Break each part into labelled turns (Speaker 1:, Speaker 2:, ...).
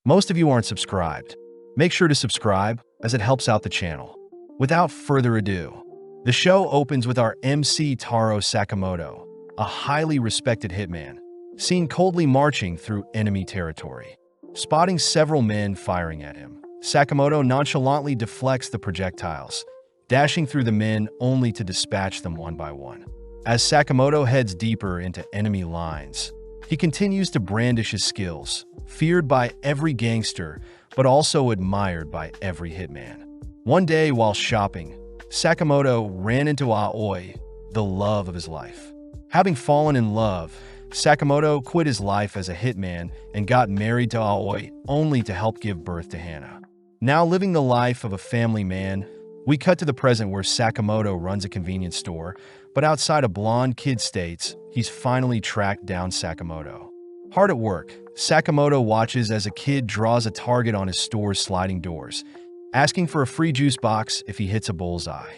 Speaker 1: Most of you aren't subscribed. Make sure to subscribe, as it helps out the channel. Without further ado, the show opens with our MC Taro Sakamoto, a highly respected hitman, seen coldly marching through enemy territory. Spotting several men firing at him, Sakamoto nonchalantly deflects the projectiles, dashing through the men only to dispatch them one by one. As Sakamoto heads deeper into enemy lines, he continues to brandish his skills, feared by every gangster, but also admired by every hitman. One day while shopping, Sakamoto ran into Aoi, the love of his life. Having fallen in love, Sakamoto quit his life as a hitman and got married to Aoi only to help give birth to Hana. Now living the life of a family man, we cut to the present where Sakamoto runs a convenience store, but outside a blonde kid states he's finally tracked down Sakamoto. Hard at work, Sakamoto watches as a kid draws a target on his store's sliding doors, asking for a free juice box if he hits a bullseye.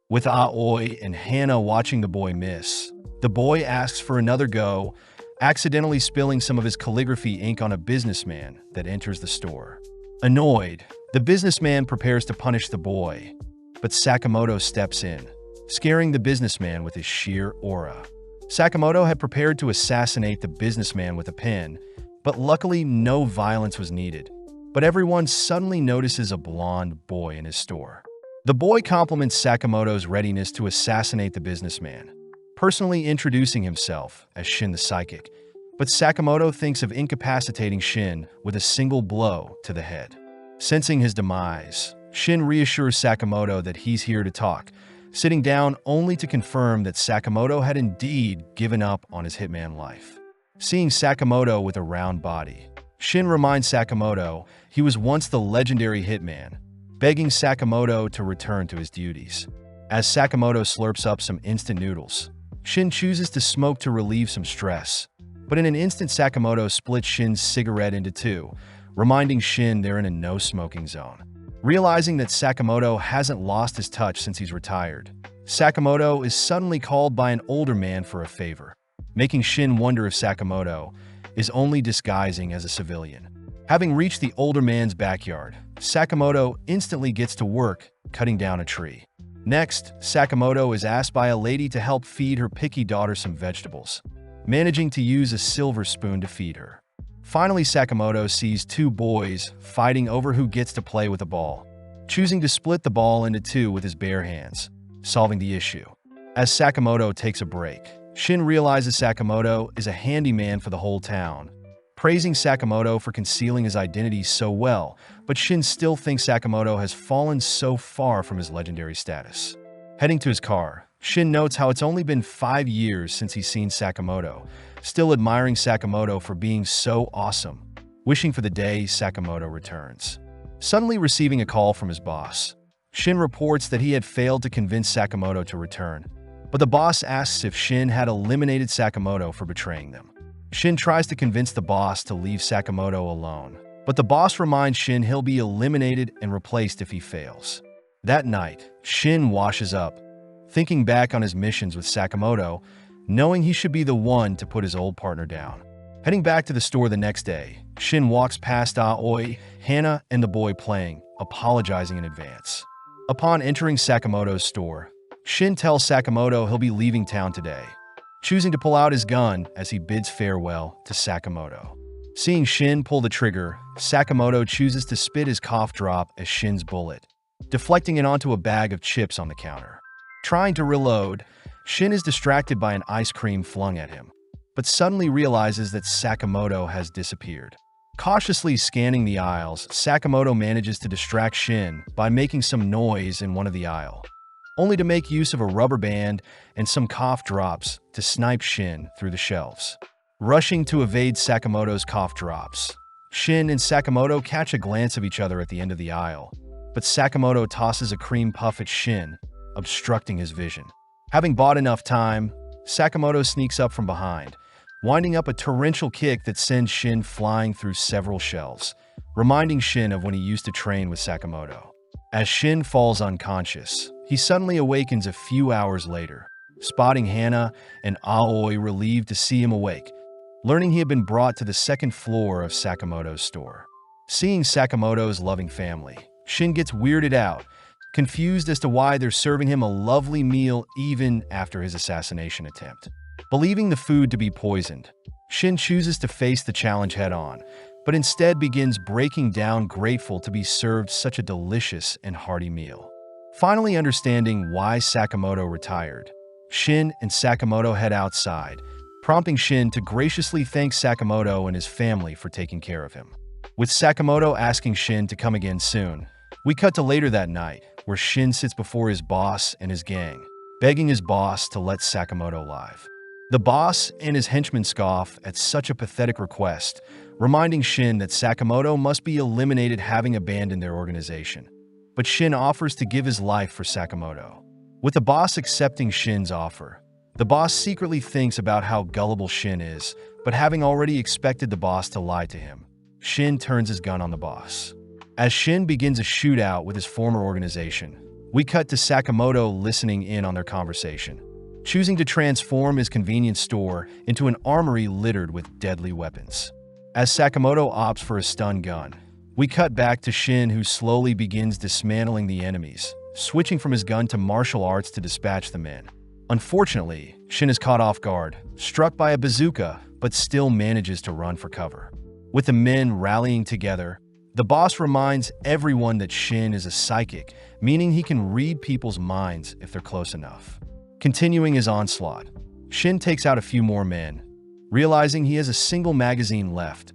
Speaker 1: With Aoi and Hana watching the boy miss, the boy asks for another go, accidentally spilling some of his calligraphy ink on a businessman that enters the store. Annoyed, the businessman prepares to punish the boy, but Sakamoto steps in, scaring the businessman with his sheer aura. Sakamoto had prepared to assassinate the businessman with a pen, but luckily no violence was needed. But everyone suddenly notices a blonde boy in his store. The boy compliments Sakamoto's readiness to assassinate the businessman, personally introducing himself as Shin the Psychic, but Sakamoto thinks of incapacitating Shin with a single blow to the head. Sensing his demise, Shin reassures Sakamoto that he's here to talk, sitting down only to confirm that Sakamoto had indeed given up on his hitman life. Seeing Sakamoto with a round body, Shin reminds Sakamoto he was once the legendary hitman, begging Sakamoto to return to his duties. As Sakamoto slurps up some instant noodles, Shin chooses to smoke to relieve some stress, but in an instant Sakamoto splits Shin's cigarette into two, reminding Shin they're in a no-smoking zone. Realizing that Sakamoto hasn't lost his touch since he's retired, Sakamoto is suddenly called by an older man for a favor, making Shin wonder if Sakamoto is only disguising as a civilian. Having reached the older man's backyard, Sakamoto instantly gets to work cutting down a tree. Next, Sakamoto is asked by a lady to help feed her picky daughter some vegetables, managing to use a silver spoon to feed her. Finally, Sakamoto sees two boys fighting over who gets to play with a ball, choosing to split the ball into two with his bare hands, solving the issue. As Sakamoto takes a break, Shin realizes Sakamoto is a handyman for the whole town, praising Sakamoto for concealing his identity so well, but Shin still thinks Sakamoto has fallen so far from his legendary status. Heading to his car, Shin notes how it's only been 5 years since he's seen Sakamoto, still admiring Sakamoto for being so awesome, wishing for the day Sakamoto returns. Suddenly receiving a call from his boss, Shin reports that he had failed to convince Sakamoto to return, but the boss asks if Shin had eliminated Sakamoto for betraying them. Shin tries to convince the boss to leave Sakamoto alone, but the boss reminds Shin he'll be eliminated and replaced if he fails. That night, Shin washes up, thinking back on his missions with Sakamoto, knowing he should be the one to put his old partner down. Heading back to the store the next day, Shin walks past Aoi, Hana, and the boy playing, apologizing in advance. Upon entering Sakamoto's store, Shin tells Sakamoto he'll be leaving town today, choosing to pull out his gun as he bids farewell to Sakamoto. Seeing Shin pull the trigger, Sakamoto chooses to spit his cough drop as Shin's bullet, deflecting it onto a bag of chips on the counter. Trying to reload, Shin is distracted by an ice cream flung at him, but suddenly realizes that Sakamoto has disappeared. Cautiously scanning the aisles, Sakamoto manages to distract Shin by making some noise in one of the aisles, only to make use of a rubber band and some cough drops to snipe Shin through the shelves. Rushing to evade Sakamoto's cough drops, Shin and Sakamoto catch a glance of each other at the end of the aisle, but Sakamoto tosses a cream puff at Shin, obstructing his vision. Having bought enough time, Sakamoto sneaks up from behind, winding up a torrential kick that sends Shin flying through several shelves, reminding Shin of when he used to train with Sakamoto. As Shin falls unconscious, he suddenly awakens a few hours later, spotting Hana and Aoi relieved to see him awake, learning he had been brought to the second floor of Sakamoto's store. Seeing Sakamoto's loving family, Shin gets weirded out, confused as to why they're serving him a lovely meal even after his assassination attempt. Believing the food to be poisoned, Shin chooses to face the challenge head-on, but instead begins breaking down, grateful to be served such a delicious and hearty meal. Finally understanding why Sakamoto retired, Shin and Sakamoto head outside, prompting Shin to graciously thank Sakamoto and his family for taking care of him. With Sakamoto asking Shin to come again soon, we cut to later that night, where Shin sits before his boss and his gang, begging his boss to let Sakamoto live. The boss and his henchmen scoff at such a pathetic request, reminding Shin that Sakamoto must be eliminated, having abandoned their organization. But Shin offers to give his life for Sakamoto. With the boss accepting Shin's offer, the boss secretly thinks about how gullible Shin is, but having already expected the boss to lie to him, Shin turns his gun on the boss. As Shin begins a shootout with his former organization, we cut to Sakamoto listening in on their conversation, choosing to transform his convenience store into an armory littered with deadly weapons. As Sakamoto opts for a stun gun, we cut back to Shin, who slowly begins dismantling the enemies, switching from his gun to martial arts to dispatch the men. Unfortunately, Shin is caught off guard, struck by a bazooka, but still manages to run for cover. With the men rallying together, the boss reminds everyone that Shin is a psychic, meaning he can read people's minds if they're close enough. Continuing his onslaught, Shin takes out a few more men, realizing he has a single magazine left,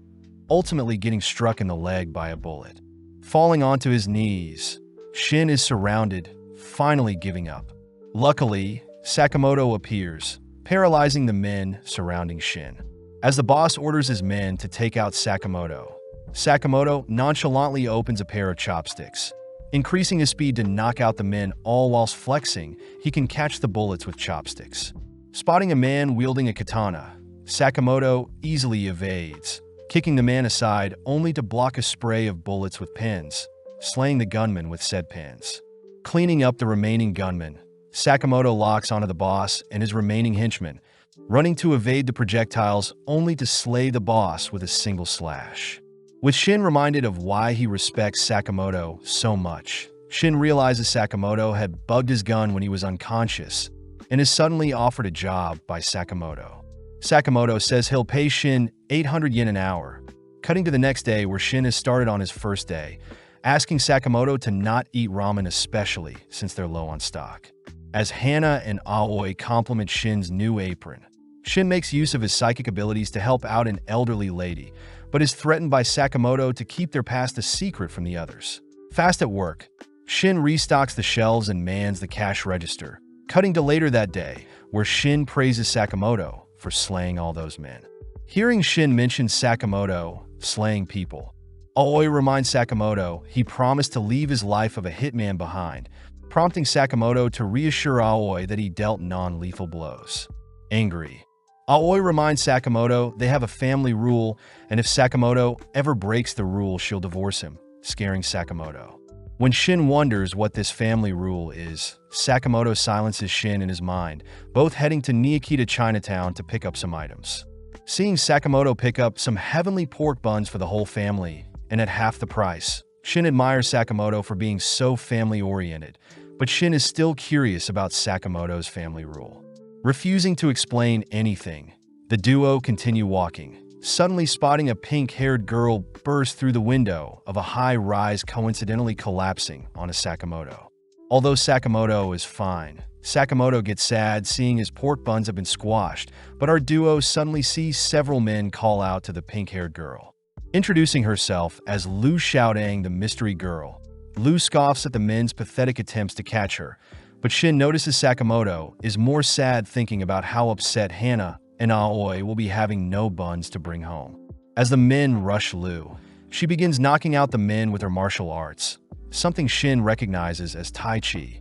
Speaker 1: ultimately getting struck in the leg by a bullet. Falling onto his knees, Shin is surrounded, finally giving up. Luckily, Sakamoto appears, paralyzing the men surrounding Shin. As the boss orders his men to take out Sakamoto, Sakamoto nonchalantly opens a pair of chopsticks, increasing his speed to knock out the men, all whilst flexing he can catch the bullets with chopsticks. Spotting a man wielding a katana, Sakamoto easily evades, kicking the man aside only to block a spray of bullets with pins, slaying the gunman with said pins. Cleaning up the remaining gunmen, Sakamoto locks onto the boss and his remaining henchmen, running to evade the projectiles only to slay the boss with a single slash. With Shin reminded of why he respects Sakamoto so much, Shin realizes Sakamoto had bugged his gun when he was unconscious and is suddenly offered a job by Sakamoto. Sakamoto says he'll pay Shin 800 yen an hour. Cutting to the next day, where Shin has started on his first day, asking Sakamoto to not eat ramen, especially since they're low on stock. As Hana and Aoi compliment Shin's new apron, Shin makes use of his psychic abilities to help out an elderly lady, but is threatened by Sakamoto to keep their past a secret from the others. Fast at work, Shin restocks the shelves and mans the cash register, cutting to later that day, where Shin praises Sakamoto for slaying all those men. Hearing Shin mention Sakamoto slaying people, Aoi reminds Sakamoto he promised to leave his life of a hitman behind, prompting Sakamoto to reassure Aoi that he dealt non-lethal blows. Angry, Aoi reminds Sakamoto they have a family rule, and if Sakamoto ever breaks the rule, she'll divorce him, scaring Sakamoto. When Shin wonders what this family rule is, Sakamoto silences Shin in his mind, both heading to Niokita Chinatown to pick up some items. Seeing Sakamoto pick up some heavenly pork buns for the whole family, and at half the price, Shin admires Sakamoto for being so family-oriented, but Shin is still curious about Sakamoto's family rule. Refusing to explain anything, the duo continue walking, suddenly spotting a pink-haired girl burst through the window of a high-rise, coincidentally collapsing onto Sakamoto. Although Sakamoto is fine, Sakamoto gets sad seeing his pork buns have been squashed, but our duo suddenly sees several men call out to the pink-haired girl. Introducing herself as Lu Xiaodang, the mystery girl, Lu scoffs at the men's pathetic attempts to catch her, but Shin notices Sakamoto is more sad, thinking about how upset Hana and Aoi will be having no buns to bring home. As the men rush Lu, she begins knocking out the men with her martial arts, something Shin recognizes as Tai Chi,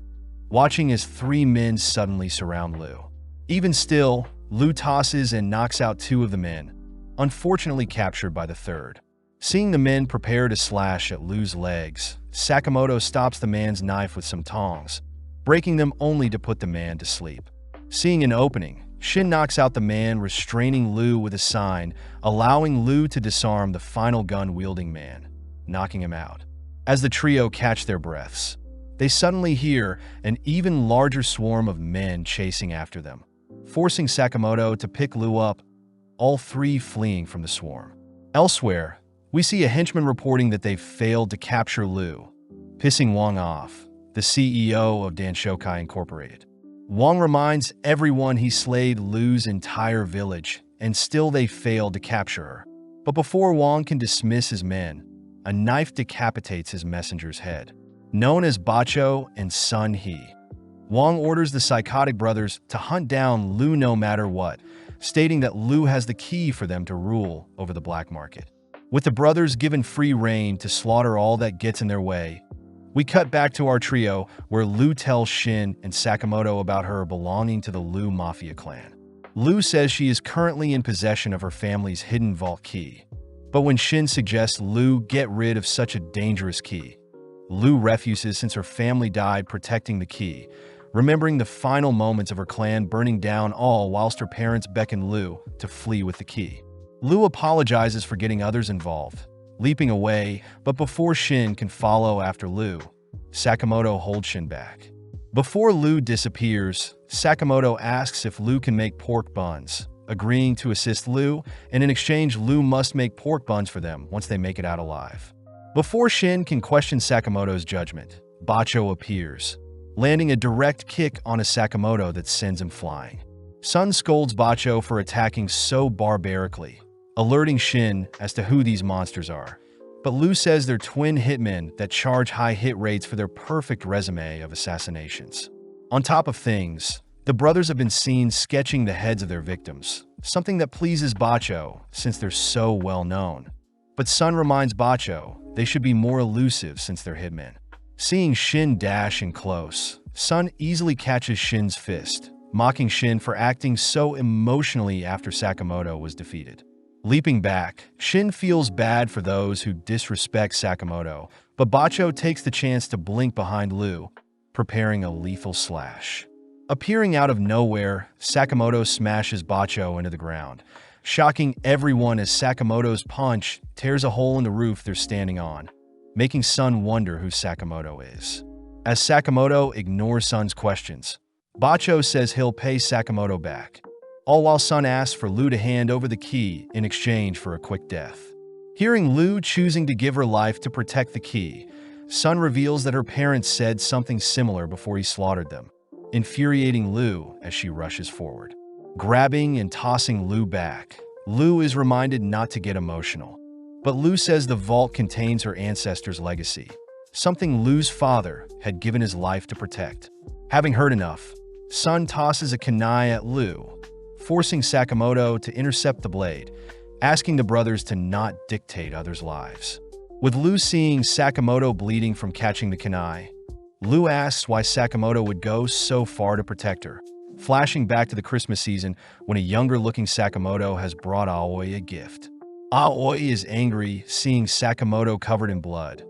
Speaker 1: watching as 3 men suddenly surround Lu. Even still, Lu tosses and knocks out 2 of the men, unfortunately captured by the third. Seeing the men prepare to slash at Lu's legs, Sakamoto stops the man's knife with some tongs, breaking them only to put the man to sleep. Seeing an opening, Shin knocks out the man, restraining Lu with a sign, allowing Lu to disarm the final gun-wielding man. knocking him out. As the trio catch their breaths, they suddenly hear an even larger swarm of men chasing after them, forcing Sakamoto to pick Lu up, all three fleeing from the swarm. Elsewhere, we see a henchman reporting that they've failed to capture Lu, pissing Wang off, the CEO of Danshokai Incorporated. Wang reminds everyone he slayed Lu's entire village, and still they failed to capture her. But before Wang can dismiss his men, a knife decapitates his messenger's head. Known as Bacho and Sun He, Wang orders the psychotic brothers to hunt down Lu no matter what, stating that Lu has the key for them to rule over the black market. With the brothers given free rein to slaughter all that gets in their way, we cut back to our trio where Lu tells Shin and Sakamoto about her belonging to the Lu Mafia clan. Lu says she is currently in possession of her family's hidden vault key. But when Shin suggests Lu get rid of such a dangerous key, Lu refuses since her family died protecting the key, remembering the final moments of her clan burning down all whilst her parents beckon Lu to flee with the key. Lu apologizes for getting others involved, leaping away, but before Shin can follow after Lu, Sakamoto holds Shin back. Before Lu disappears, Sakamoto asks if Lu can make pork buns, agreeing to assist Lu, and in exchange Lu must make pork buns for them once they make it out alive. Before Shin can question Sakamoto's judgment, Bacho appears, landing a direct kick on a Sakamoto that sends him flying. Sun scolds Bacho for attacking so barbarically, alerting Shin as to who these monsters are. But Lu says they're twin hitmen that charge high hit rates for their perfect resume of assassinations. On top of things, the brothers have been seen sketching the heads of their victims, something that pleases Bacho since they're so well known. But Sun reminds Bacho they should be more elusive since they're hitmen. Seeing Shin dash in close, Sun easily catches Shin's fist, mocking Shin for acting so emotionally after Sakamoto was defeated. Leaping back, Shin feels bad for those who disrespect Sakamoto, but Bacho takes the chance to blink behind Lu, preparing a lethal slash. Appearing out of nowhere, Sakamoto smashes Bacho into the ground, shocking everyone as Sakamoto's punch tears a hole in the roof they're standing on, making Sun wonder who Sakamoto is. As Sakamoto ignores Sun's questions, Bacho says he'll pay Sakamoto back, all while Sun asks for Lu to hand over the key in exchange for a quick death. Hearing Lu choosing to give her life to protect the key, Sun reveals that her parents said something similar before he slaughtered them, infuriating Lu as she rushes forward. Grabbing and tossing Lu back, Lu is reminded not to get emotional. But Lu says the vault contains her ancestors' legacy, something Lu's father had given his life to protect. Having heard enough, Sun tosses a kunai at Lu, forcing Sakamoto to intercept the blade, asking the brothers to not dictate others' lives. With Lu seeing Sakamoto bleeding from catching the kunai, Lu asks why Sakamoto would go so far to protect her, flashing back to the Christmas season when a younger-looking Sakamoto has brought Aoi a gift. Aoi is angry seeing Sakamoto covered in blood,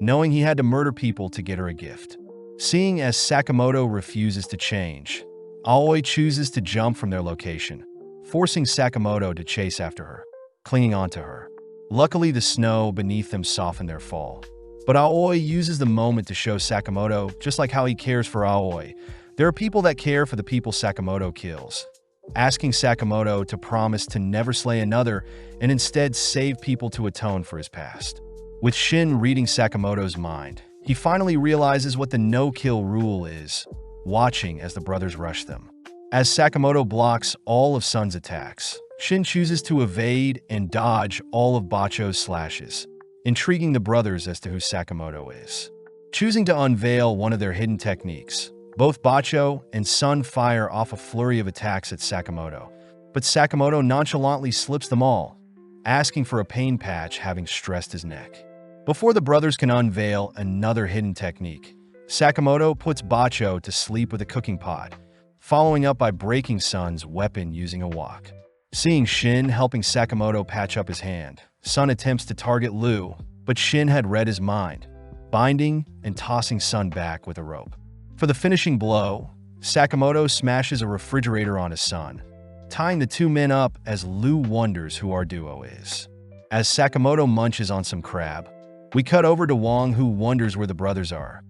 Speaker 1: knowing he had to murder people to get her a gift. Seeing as Sakamoto refuses to change, Aoi chooses to jump from their location, forcing Sakamoto to chase after her, clinging onto her. Luckily, the snow beneath them softened their fall. But Aoi uses the moment to show Sakamoto just like how he cares for Aoi. There are people that care for the people Sakamoto kills, asking Sakamoto to promise to never slay another and instead save people to atone for his past. With Shin reading Sakamoto's mind, he finally realizes what the no-kill rule is, watching as the brothers rush them. As Sakamoto blocks all of Sun's attacks, Shin chooses to evade and dodge all of Bacho's slashes, intriguing the brothers as to who Sakamoto is. Choosing to unveil one of their hidden techniques, both Bacho and Sun fire off a flurry of attacks at Sakamoto, but Sakamoto nonchalantly slips them all, asking for a pain patch having stressed his neck. Before the brothers can unveil another hidden technique, Sakamoto puts Bacho to sleep with a cooking pot, following up by breaking Sun's weapon using a wok. Seeing Shin helping Sakamoto patch up his hand, Sun attempts to target Lu, but Shin had read his mind, binding and tossing Sun back with a rope. For the finishing blow, Sakamoto smashes a refrigerator on his son, tying the two men up as Lu wonders who our duo is. As Sakamoto munches on some crab, We cut over to Wong, who wonders where the brothers are.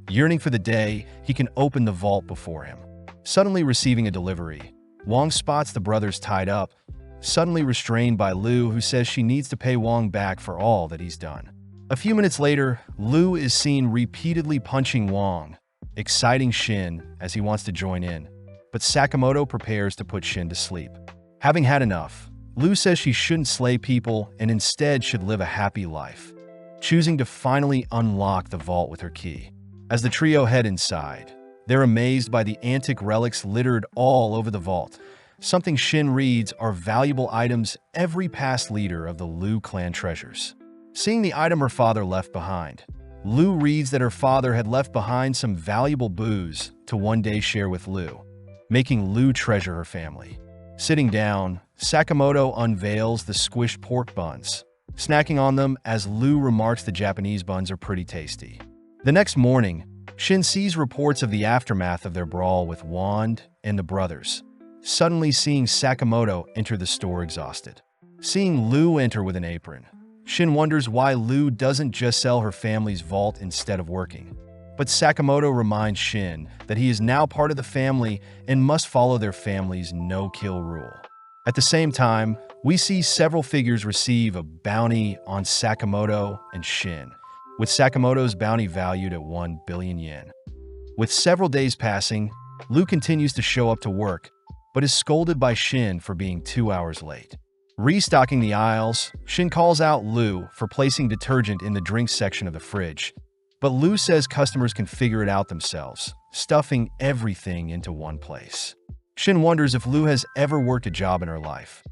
Speaker 1: Yearning for the day he can open the vault before him. Suddenly receiving a delivery, Wong spots the brothers tied up, suddenly restrained by Lu, who says she needs to pay Wong back for all that he's done. A few minutes later, Lu is seen repeatedly punching Wong, exciting Shin as he wants to join in, but Sakamoto prepares to put Shin to sleep. Having had enough, Lu says she shouldn't slay people and instead should live a happy life, choosing to finally unlock the vault with her key. As the trio head inside, they're amazed by the antique relics littered all over the vault. Something Shin reads are valuable items every past leader of the Lu clan treasures. Seeing the item her father left behind, Lu reads that her father had left behind some valuable booze to one day share with Lu, making Lu treasure her family. Sitting down, Sakamoto unveils the squished pork buns, snacking on them as Lu remarks the Japanese buns are pretty tasty. The next morning, Shin sees reports of the aftermath of their brawl with Wand and the brothers, suddenly seeing Sakamoto enter the store exhausted. Seeing Lu enter with an apron, Shin wonders why Lu doesn't just sell her family's vault instead of working. But Sakamoto reminds Shin that he is now part of the family and must follow their family's no-kill rule. At the same time, we see several figures receive a bounty on Sakamoto and Shin, with Sakamoto's bounty valued at 1 billion yen. With several days passing, Lu continues to show up to work, but is scolded by Shin for being 2 hours late. Restocking the aisles, Shin calls out Lu for placing detergent in the drinks section of the fridge, but Lu says customers can figure it out themselves, stuffing everything into one place. Shin wonders if Lu has ever worked a job in her life,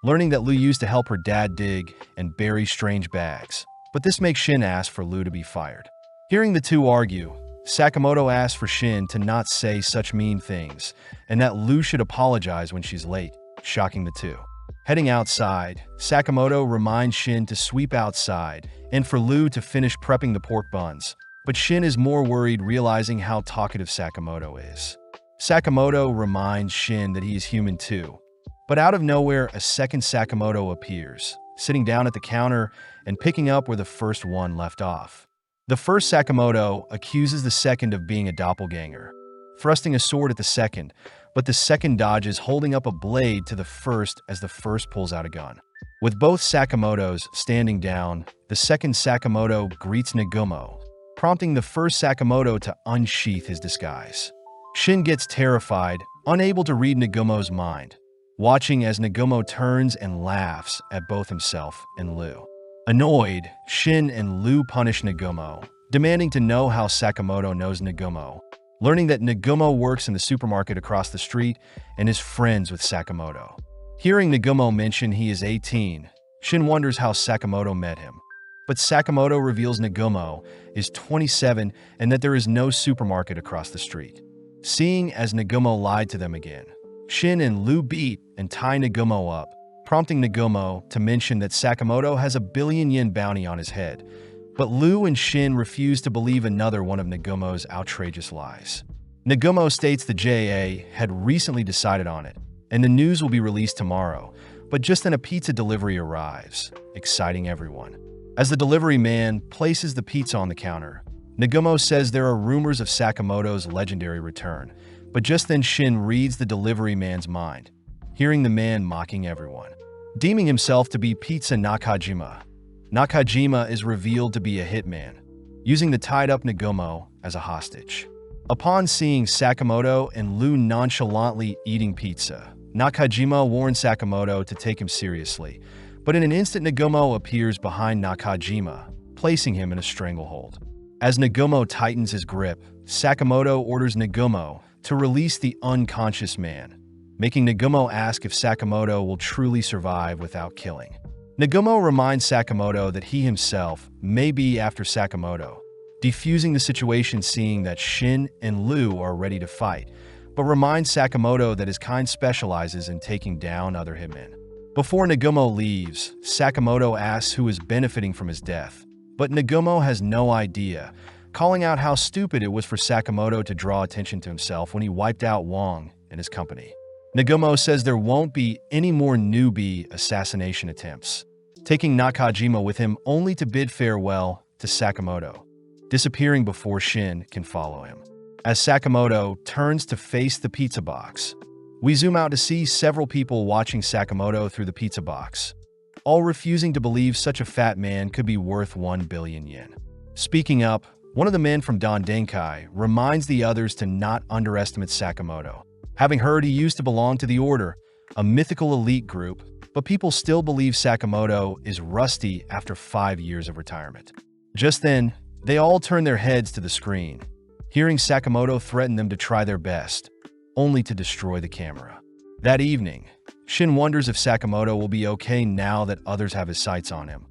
Speaker 1: learning that Lu used to help her dad dig and bury strange bags, but this makes Shin ask for Lu to be fired. Hearing the two argue, Sakamoto asks for Shin to not say such mean things and that Lu should apologize when she's late, shocking the two. Heading outside, Sakamoto reminds Shin to sweep outside and for Lu to finish prepping the pork buns, but Shin is more worried realizing how talkative Sakamoto is. Sakamoto reminds Shin that he is human too, but out of nowhere a second Sakamoto appears, sitting down at the counter and picking up where the first one left off. The first Sakamoto accuses the second of being a doppelganger, thrusting a sword at the second, but the second dodges, holding up a blade to the first as the first pulls out a gun. With both Sakamotos standing down, the second Sakamoto greets Nagumo, prompting the first Sakamoto to unsheath his disguise. Shin gets terrified, unable to read Nagumo's mind, watching as Nagumo turns and laughs at both himself and Lu. Annoyed, Shin and Lu punish Nagumo, demanding to know how Sakamoto knows Nagumo, learning that Nagumo works in the supermarket across the street and is friends with Sakamoto. Hearing Nagumo mention he is 18, Shin wonders how Sakamoto met him, but Sakamoto reveals Nagumo is 27 and that there is no supermarket across the street. Seeing as Nagumo lied to them again, Shin and Lu beat and tie Nagumo up, prompting Nagumo to mention that Sakamoto has a 1 billion yen bounty on his head, but Lu and Shin refuse to believe another one of Nagumo's outrageous lies. Nagumo states the JA had recently decided on it, and the news will be released tomorrow, but just then a pizza delivery arrives, exciting everyone. As the delivery man places the pizza on the counter, Nagumo says there are rumors of Sakamoto's legendary return, but just then Shin reads the delivery man's mind, hearing the man mocking everyone. Deeming himself to be Pizza Nakajima, Nakajima is revealed to be a hitman, using the tied-up Nagumo as a hostage. Upon seeing Sakamoto and Lu nonchalantly eating pizza, Nakajima warns Sakamoto to take him seriously, but in an instant Nagumo appears behind Nakajima, placing him in a stranglehold. As Nagumo tightens his grip, Sakamoto orders Nagumo to release the unconscious man, making Nagumo ask if Sakamoto will truly survive without killing. Nagumo reminds Sakamoto that he himself may be after Sakamoto, defusing the situation seeing that Shin and Lu are ready to fight, but reminds Sakamoto that his kind specializes in taking down other hitmen. Before Nagumo leaves, Sakamoto asks who is benefiting from his death, but Nagumo has no idea, calling out how stupid it was for Sakamoto to draw attention to himself when he wiped out Wong and his company. Nagumo says there won't be any more newbie assassination attempts, taking Nakajima with him only to bid farewell to Sakamoto, disappearing before Shin can follow him. As Sakamoto turns to face the pizza box, we zoom out to see several people watching Sakamoto through the pizza box, all refusing to believe such a fat man could be worth 1 billion yen. Speaking up, one of the men from Don Denkai reminds the others to not underestimate Sakamoto. Having heard he used to belong to the Order, a mythical elite group, but people still believe Sakamoto is rusty after 5 years of retirement. Just then, they all turn their heads to the screen, hearing Sakamoto threaten them to try their best, only to destroy the camera. That evening, Shin wonders if Sakamoto will be okay now that others have his sights on him,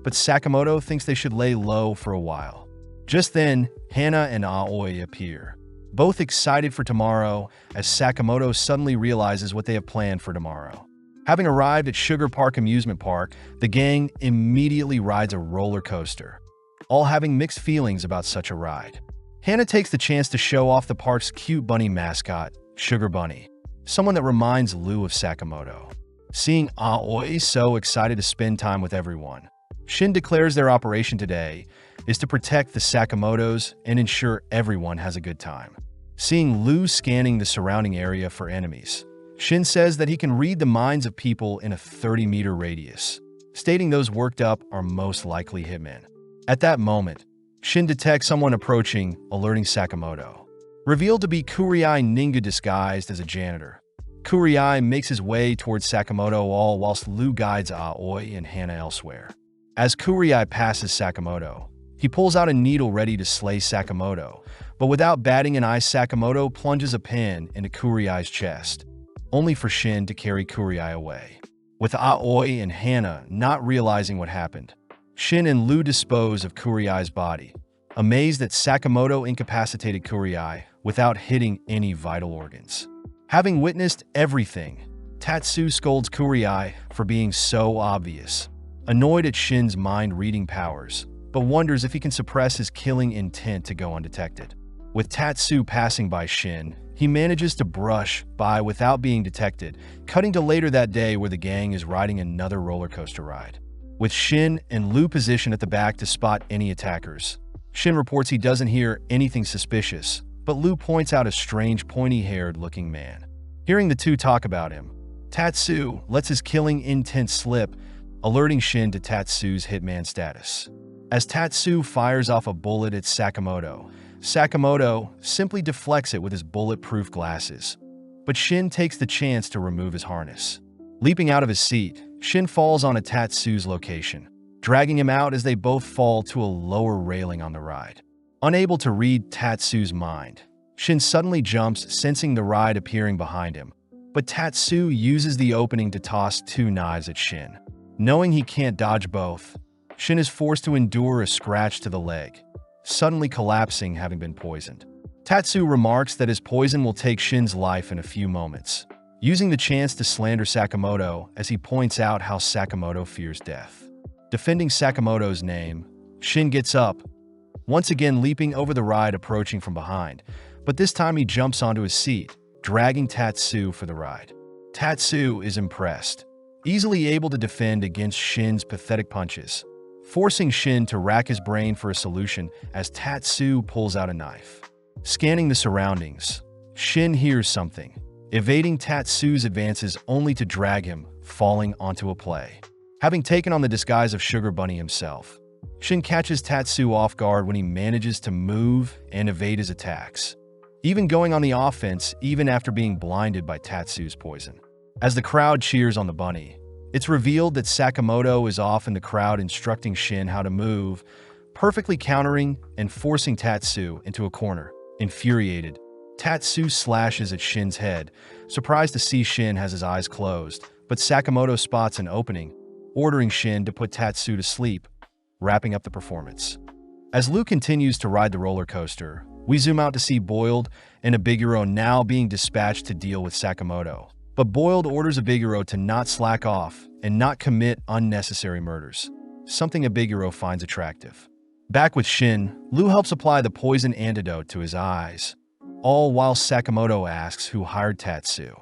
Speaker 1: but Sakamoto thinks they should lay low for a while. Just then, Hana and Aoi appear, both excited for tomorrow as Sakamoto suddenly realizes what they have planned for tomorrow. Having arrived at Sugar Park Amusement Park, the gang immediately rides a roller coaster, all having mixed feelings about such a ride. Hana takes the chance to show off the park's cute bunny mascot, Sugar Bunny, someone that reminds Lou of Sakamoto. Seeing Aoi so excited to spend time with everyone, Shin declares their operation today is to protect the Sakamotos and ensure everyone has a good time. Seeing Lou scanning the surrounding area for enemies, Shin says that he can read the minds of people in a 30-meter radius, stating those worked up are most likely hitmen. At that moment, Shin detects someone approaching, alerting Sakamoto. Revealed to be Kuriai Ninga disguised as a janitor, Kuriai makes his way towards Sakamoto all whilst Lou guides Aoi and Hana elsewhere. As Kuriai passes Sakamoto, he pulls out a needle ready to slay Sakamoto, but without batting an eye, Sakamoto plunges a pin into Kuriai's chest, only for Shin to carry Kuriai away. With Aoi and Hana not realizing what happened, Shin and Lou dispose of Kuriai's body, amazed that Sakamoto incapacitated Kuriai without hitting any vital organs. Having witnessed everything, Tatsu scolds Kuriai for being so obvious, annoyed at Shin's mind-reading powers, but wonders if he can suppress his killing intent to go undetected. With Tatsu passing by Shin, he manages to brush by without being detected, cutting to later that day where the gang is riding another roller coaster ride. With Shin and Lou positioned at the back to spot any attackers, Shin reports he doesn't hear anything suspicious, but Lou points out a strange pointy-haired looking man. Hearing the two talk about him, Tatsu lets his killing intent slip, alerting Shin to Tatsu's hitman status. As Tatsu fires off a bullet at Sakamoto, Sakamoto simply deflects it with his bulletproof glasses, but Shin takes the chance to remove his harness. Leaping out of his seat, Shin falls onto Tatsu's location, dragging him out as they both fall to a lower railing on the ride. Unable to read Tatsu's mind, Shin suddenly jumps, sensing the ride appearing behind him, but Tatsu uses the opening to toss 2 knives at Shin. Knowing he can't dodge both, Shin is forced to endure a scratch to the leg, suddenly collapsing having been poisoned. Tatsu remarks that his poison will take Shin's life in a few moments, using the chance to slander Sakamoto as he points out how Sakamoto fears death. Defending Sakamoto's name, Shin gets up, once again leaping over the ride approaching from behind, but this time he jumps onto his seat, dragging Tatsu for the ride. Tatsu is impressed, easily able to defend against Shin's pathetic punches, forcing Shin to rack his brain for a solution as Tatsu pulls out a knife. Scanning the surroundings, Shin hears something, evading Tatsu's advances only to drag him, falling onto a play. Having taken on the disguise of Sugar Bunny himself, Shin catches Tatsu off guard when he manages to move and evade his attacks, even going on the offense even after being blinded by Tatsu's poison. As the crowd cheers on the bunny, it's revealed that Sakamoto is off in the crowd instructing Shin how to move, perfectly countering and forcing Tatsu into a corner. Infuriated, Tatsu slashes at Shin's head, surprised to see Shin has his eyes closed, but Sakamoto spots an opening, ordering Shin to put Tatsu to sleep, wrapping up the performance. As Lou continues to ride the roller coaster, we zoom out to see Boiled and Abiguro now being dispatched to deal with Sakamoto. But Boiled orders Abiguro to not slack off and not commit unnecessary murders, something Abiguro finds attractive. Back with Shin, Lou helps apply the poison antidote to his eyes, all while Sakamoto asks who hired Tatsu.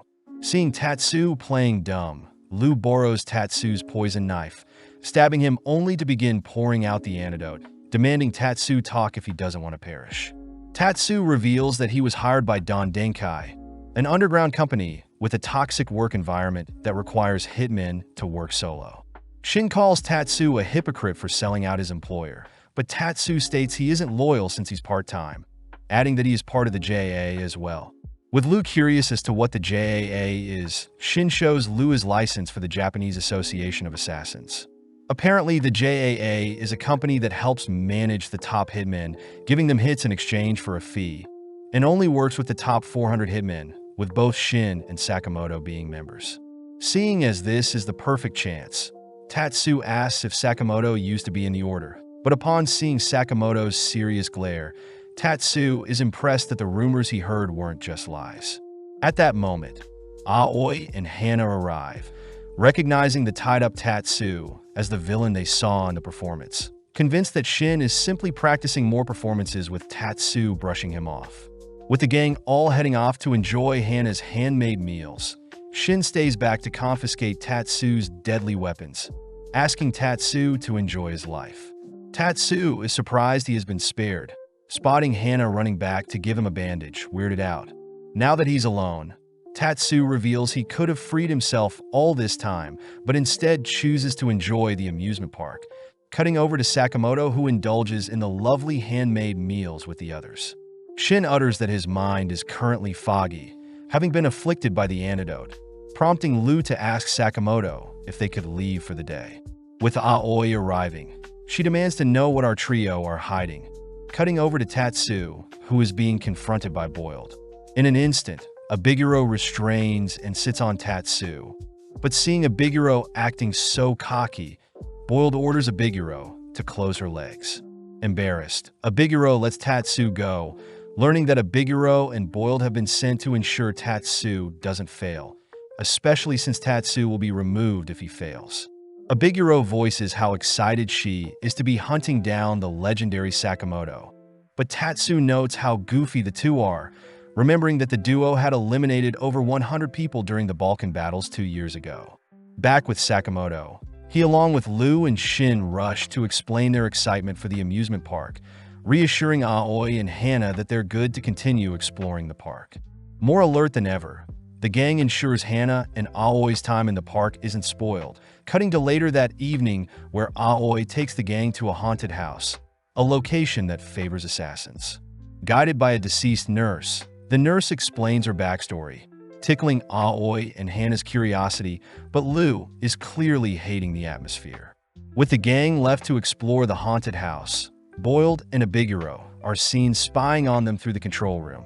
Speaker 1: Seeing Tatsu playing dumb, Lou borrows Tatsu's poison knife, stabbing him only to begin pouring out the antidote, demanding Tatsu talk if he doesn't want to perish. Tatsu reveals that he was hired by Don Denkai, an underground company with a toxic work environment that requires hitmen to work solo. Shin calls Tatsu a hypocrite for selling out his employer, but Tatsu states he isn't loyal since he's part-time, adding that he is part of the JAA as well. With Lu curious as to what the JAA is, Shin shows Lu his license for the Japanese Association of Assassins. Apparently, the JAA is a company that helps manage the top hitmen, giving them hits in exchange for a fee, and only works with the top 400 hitmen, with both Shin and Sakamoto being members. Seeing as this is the perfect chance, Tatsu asks if Sakamoto used to be in the order, but upon seeing Sakamoto's serious glare, Tatsu is impressed that the rumors he heard weren't just lies. At that moment, Aoi and Hana arrive, recognizing the tied-up Tatsu as the villain they saw in the performance, convinced that Shin is simply practicing more performances with Tatsu brushing him off. With the gang all heading off to enjoy Hana's handmade meals, Shin stays back to confiscate Tatsu's deadly weapons, asking Tatsu to enjoy his life. Tatsu is surprised he has been spared, spotting Hana running back to give him a bandage, weirded out. Now that he's alone, Tatsu reveals he could have freed himself all this time, but instead chooses to enjoy the amusement park, cutting over to Sakamoto, who indulges in the lovely handmade meals with the others. Shin utters that his mind is currently foggy, having been afflicted by the antidote, prompting Lu to ask Sakamoto if they could leave for the day. With Aoi arriving, she demands to know what our trio are hiding, cutting over to Tatsu, who is being confronted by Boiled. In an instant, Abiguro restrains and sits on Tatsu, but seeing Abiguro acting so cocky, Boiled orders Abiguro to close her legs. Embarrassed, Abiguro lets Tatsu go, learning that Abiguro and Boiled have been sent to ensure Tatsu doesn't fail, especially since Tatsu will be removed if he fails. Abiguro voices how excited she is to be hunting down the legendary Sakamoto, but Tatsu notes how goofy the two are, remembering that the duo had eliminated over 100 people during the Balkan battles 2 years ago. Back with Sakamoto, he along with Lu and Shin rush to explain their excitement for the amusement park, reassuring Aoi and Hana that they're good to continue exploring the park. More alert than ever, the gang ensures Hana and Aoi's time in the park isn't spoiled, cutting to later that evening where Aoi takes the gang to a haunted house, a location that favors assassins. Guided by a deceased nurse, the nurse explains her backstory, tickling Aoi and Hana's curiosity, but Lu is clearly hating the atmosphere. With the gang left to explore the haunted house, Boiled and Abiguro are seen spying on them through the control room,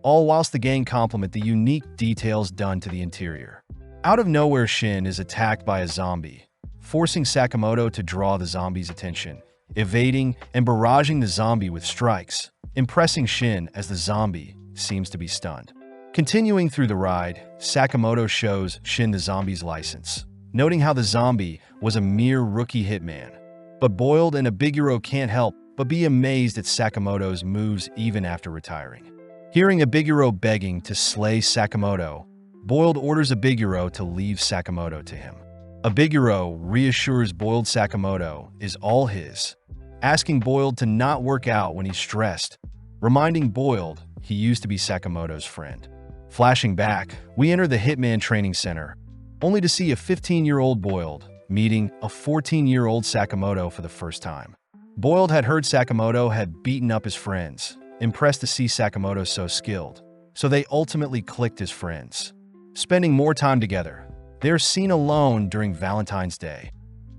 Speaker 1: all whilst the gang compliment the unique details done to the interior. Out of nowhere, Shin is attacked by a zombie, forcing Sakamoto to draw the zombie's attention, evading and barraging the zombie with strikes, impressing Shin as the zombie seems to be stunned. Continuing through the ride, Sakamoto shows Shin the zombie's license, noting how the zombie was a mere rookie hitman. But Boiled and Abiguro can't help but be amazed at Sakamoto's moves even after retiring. Hearing Abiguro begging to slay Sakamoto, Boiled orders Abiguro to leave Sakamoto to him. Abiguro reassures Boiled Sakamoto is all his, asking Boiled to not work out when he's stressed, reminding Boiled he used to be Sakamoto's friend. Flashing back, we enter the Hitman training center, only to see a 15-year-old Boiled meeting a 14-year-old Sakamoto for the first time. Boiled had heard Sakamoto had beaten up his friends, impressed to see Sakamoto so skilled, so they ultimately clicked as friends. Spending more time together, they're seen alone during Valentine's Day,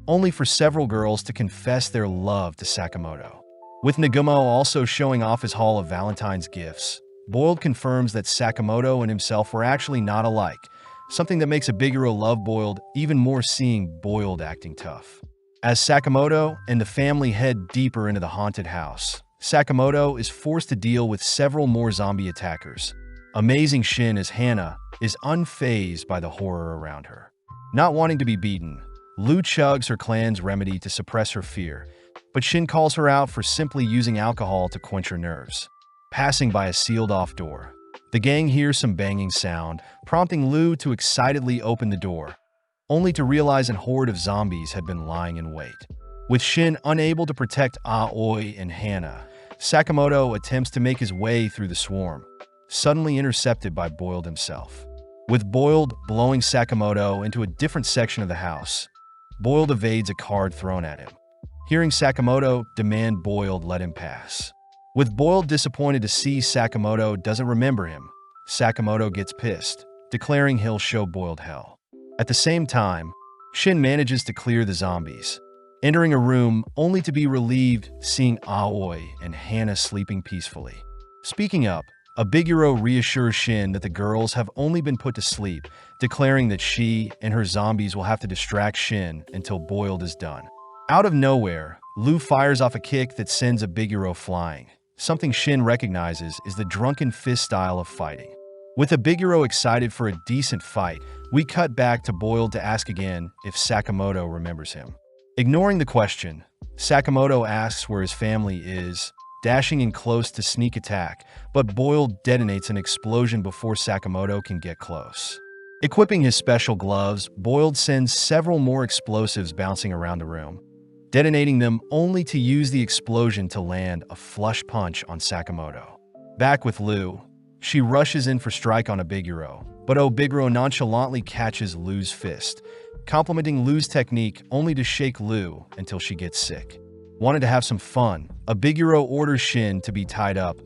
Speaker 1: only for several girls to confess their love to Sakamoto. With Nagumo also showing off his haul of Valentine's gifts, Boiled confirms that Sakamoto and himself were actually not alike, something that makes Abiguro love Boiled even more, seeing Boiled acting tough. As Sakamoto and the family head deeper into the haunted house, Sakamoto is forced to deal with several more zombie attackers. Amazing Shin as Hana is unfazed by the horror around her. Not wanting to be beaten, Lu chugs her clan's remedy to suppress her fear, but Shin calls her out for simply using alcohol to quench her nerves. Passing by a sealed-off door, the gang hears some banging sound, prompting Lu to excitedly open the door, only to realize a horde of zombies had been lying in wait. With Shin unable to protect Aoi and Hana, Sakamoto attempts to make his way through the swarm, suddenly intercepted by Boiled himself. With Boiled blowing Sakamoto into a different section of the house, Boiled evades a card thrown at him. Hearing Sakamoto demand Boiled let him pass. With Boiled disappointed to see Sakamoto doesn't remember him, Sakamoto gets pissed, declaring he'll show Boiled hell. At the same time, Shin manages to clear the zombies, entering a room only to be relieved seeing Aoi and Hana sleeping peacefully. Speaking up, Abiguro reassures Shin that the girls have only been put to sleep, declaring that she and her zombies will have to distract Shin until Boiled is done. Out of nowhere, Lu fires off a kick that sends Abiguro flying. Something Shin recognizes is the drunken fist style of fighting. With Abiguro excited for a decent fight, we cut back to Boiled to ask again if Sakamoto remembers him. Ignoring the question, Sakamoto asks where his family is, dashing in close to sneak attack, but Boiled detonates an explosion before Sakamoto can get close. Equipping his special gloves, Boiled sends several more explosives bouncing around the room, detonating them only to use the explosion to land a flush punch on Sakamoto. Back with Lu, she rushes in for strike on Abiguro, but Abiguro nonchalantly catches Lu's fist, complimenting Lu's technique only to shake Lu until she gets sick. Wanted to have some fun, Abiguro orders Shin to be tied up,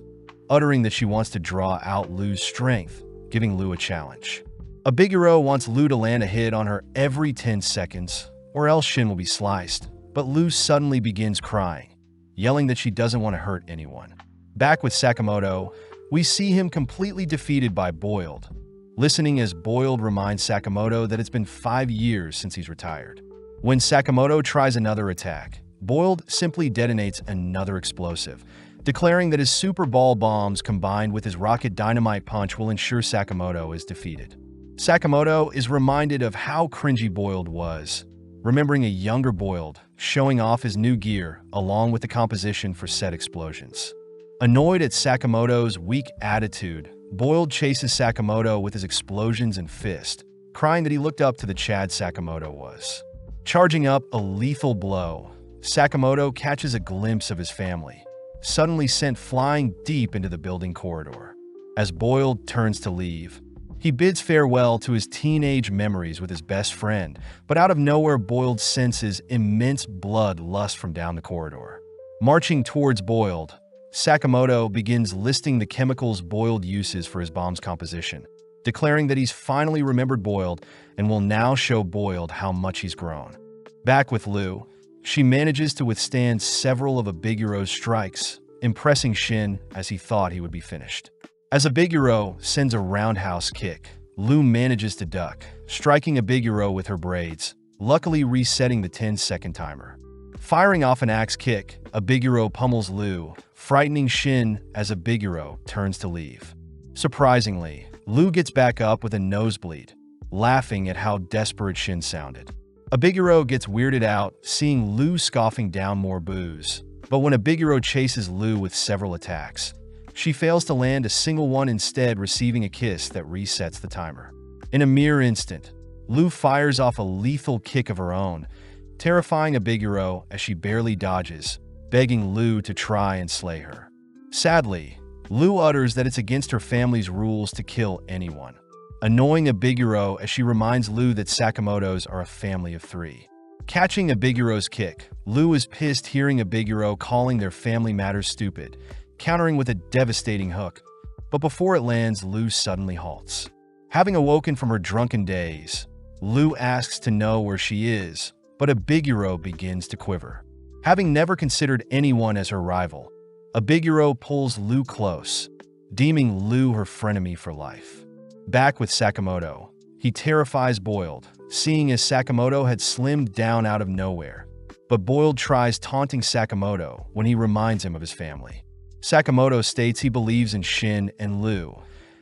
Speaker 1: uttering that she wants to draw out Lu's strength, giving Lu a challenge. Abiguro wants Lu to land a hit on her every 10 seconds, or else Shin will be sliced, but Lu suddenly begins crying, yelling that she doesn't want to hurt anyone. Back with Sakamoto, we see him completely defeated by Boiled, listening as Boiled reminds Sakamoto that it's been 5 years since he's retired. When Sakamoto tries another attack, Boiled simply detonates another explosive, declaring that his super ball bombs combined with his rocket dynamite punch will ensure Sakamoto is defeated. Sakamoto is reminded of how cringy Boiled was, remembering a younger Boiled showing off his new gear along with the composition for said explosions. Annoyed at Sakamoto's weak attitude, Boiled chases Sakamoto with his explosions and fist, crying that he looked up to the Chad Sakamoto was. Charging up a lethal blow, Sakamoto catches a glimpse of his family, suddenly sent flying deep into the building corridor. As Boiled turns to leave, he bids farewell to his teenage memories with his best friend, but out of nowhere Boiled senses immense blood lust from down the corridor. Marching towards Boiled, Sakamoto begins listing the chemicals Boiled uses for his bomb's composition, declaring that he's finally remembered Boiled and will now show Boiled how much he's grown. Back with Lu, she manages to withstand several of Abiguro's strikes, impressing Shin as he thought he would be finished. As Abiguro sends a roundhouse kick, Lu manages to duck, striking Abiguro with her braids, luckily resetting the 10-second timer. Firing off an axe kick, Abiguro pummels Lu, frightening Shin as Abiguro turns to leave. Surprisingly, Lu gets back up with a nosebleed, laughing at how desperate Shin sounded. Abiguro gets weirded out, seeing Lu scoffing down more booze, but when Abiguro chases Lu with several attacks, she fails to land a single one, instead receiving a kiss that resets the timer. In a mere instant, Lu fires off a lethal kick of her own, terrifying Abiguro as she barely dodges, begging Lu to try and slay her. Sadly, Lu utters that it's against her family's rules to kill anyone, annoying Abiguro as she reminds Lu that Sakamotos are a family of 3. Catching Abiguro's kick, Lu is pissed hearing Abiguro calling their family matters stupid, countering with a devastating hook, but before it lands, Lu suddenly halts. Having awoken from her drunken daze, Lu asks to know where she is, but Abiguro begins to quiver. Having never considered anyone as her rival, Abiguro pulls Lu close, deeming Lu her frenemy for life. Back with Sakamoto, he terrifies Boiled, seeing as Sakamoto had slimmed down out of nowhere, but Boiled tries taunting Sakamoto when he reminds him of his family. Sakamoto states he believes in Shin and Lu,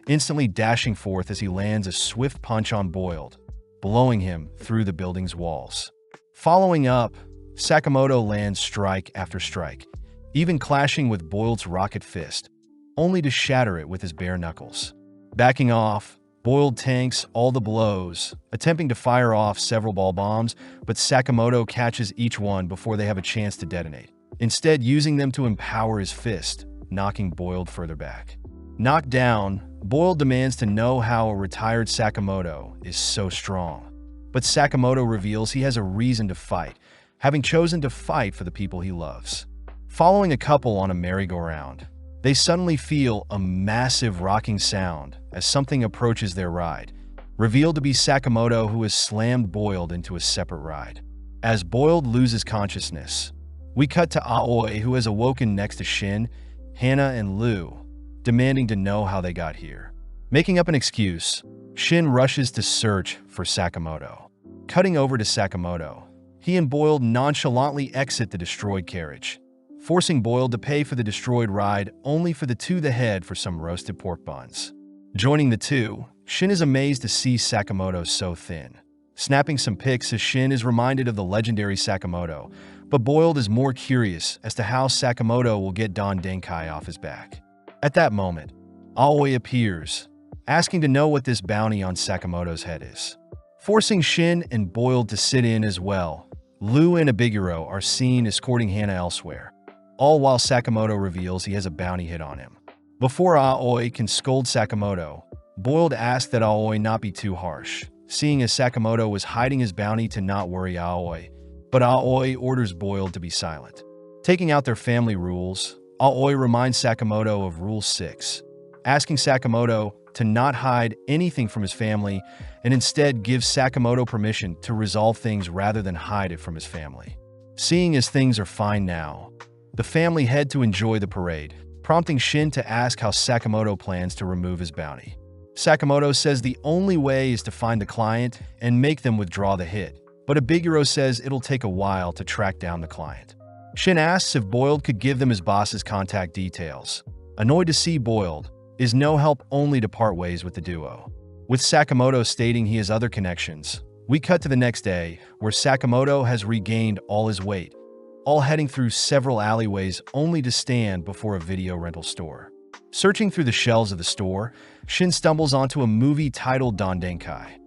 Speaker 1: instantly dashing forth as he lands a swift punch on Boiled, blowing him through the building's walls. Following up, Sakamoto lands strike after strike, even clashing with Boiled's rocket fist, only to shatter it with his bare knuckles. Backing off, Boiled tanks all the blows, attempting to fire off several ball bombs, but Sakamoto catches each one before they have a chance to detonate, instead using them to empower his fist, knocking Boiled further back. Knocked down, Boiled demands to know how a retired Sakamoto is so strong. But Sakamoto reveals he has a reason to fight, having chosen to fight for the people he loves. Following a couple on a merry-go-round, they suddenly feel a massive rocking sound as something approaches their ride, revealed to be Sakamoto, who has slammed Boiled into a separate ride. As Boiled loses consciousness, we cut to Aoi, who has awoken next to Shin, Hana, and Lu, demanding to know how they got here. Making up an excuse, Shin rushes to search for Sakamoto. Cutting over to Sakamoto, he and Boiled nonchalantly exit the destroyed carriage, forcing Boiled to pay for the destroyed ride only for the two to head for some roasted pork buns. Joining the two, Shin is amazed to see Sakamoto so thin. Snapping some pics as Shin is reminded of the legendary Sakamoto, but Boiled is more curious as to how Sakamoto will get Don Denkai off his back. At that moment, Aoi appears, asking to know what this bounty on Sakamoto's head is. Forcing Shin and Boiled to sit in as well, Lu and Abiguro are seen escorting Hana elsewhere, all while Sakamoto reveals he has a bounty hit on him. Before Aoi can scold Sakamoto, Boiled asks that Aoi not be too harsh, seeing as Sakamoto was hiding his bounty to not worry Aoi, but Aoi orders Boiled to be silent. Taking out their family rules, Aoi reminds Sakamoto of Rule 6, asking Sakamoto to not hide anything from his family and instead gives Sakamoto permission to resolve things rather than hide it from his family. Seeing as things are fine now, the family head to enjoy the parade, prompting Shin to ask how Sakamoto plans to remove his bounty. Sakamoto says the only way is to find the client and make them withdraw the hit, but Abiguro says it'll take a while to track down the client. Shin asks if Boiled could give them his boss's contact details. Annoyed to see Boiled, is no help, only to part ways with the duo. With Sakamoto stating he has other connections, we cut to the next day, where Sakamoto has regained all his weight, all heading through several alleyways only to stand before a video rental store. Searching through the shelves of the store, Shin stumbles onto a movie titled Don Denkai,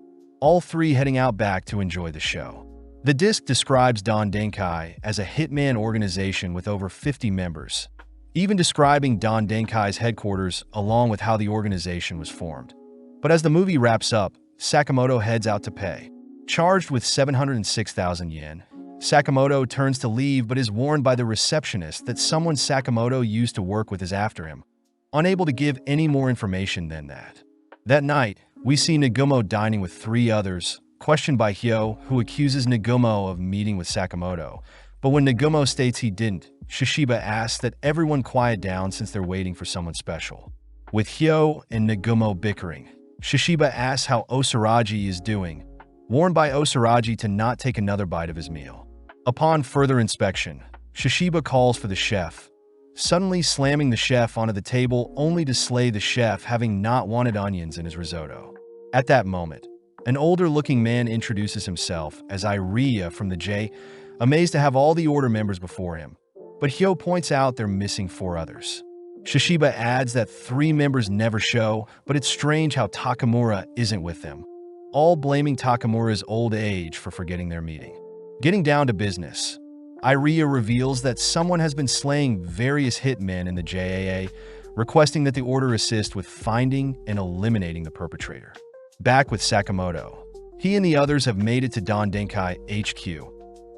Speaker 1: all three heading out back to enjoy the show. The disc describes Don Denkai as a Hitman organization with over 50 members, even describing Don Denkai's headquarters along with how the organization was formed. But as the movie wraps up, Sakamoto heads out to pay. Charged with 706,000 yen, Sakamoto turns to leave but is warned by the receptionist that someone Sakamoto used to work with is after him, unable to give any more information than that. That night, we see Nagumo dining with three others, questioned by Hyo, who accuses Nagumo of meeting with Sakamoto. But when Nagumo states he didn't, Shishiba asks that everyone quiet down since they're waiting for someone special. With Hyo and Nagumo bickering, Shishiba asks how Osaragi is doing, warned by Osaragi to not take another bite of his meal. Upon further inspection, Shishiba calls for the chef, suddenly slamming the chef onto the table only to slay the chef, having not wanted onions in his risotto. At that moment, an older-looking man introduces himself as Iria from the J, amazed to have all the order members before him. But Hyo points out they're missing 4 others. Shishiba adds that 3 members never show, but it's strange how Takamura isn't with them, all blaming Takamura's old age for forgetting their meeting. Getting down to business, Iria reveals that someone has been slaying various hitmen in the JAA, requesting that the order assist with finding and eliminating the perpetrator. Back with Sakamoto, he and the others have made it to Don Denkai HQ,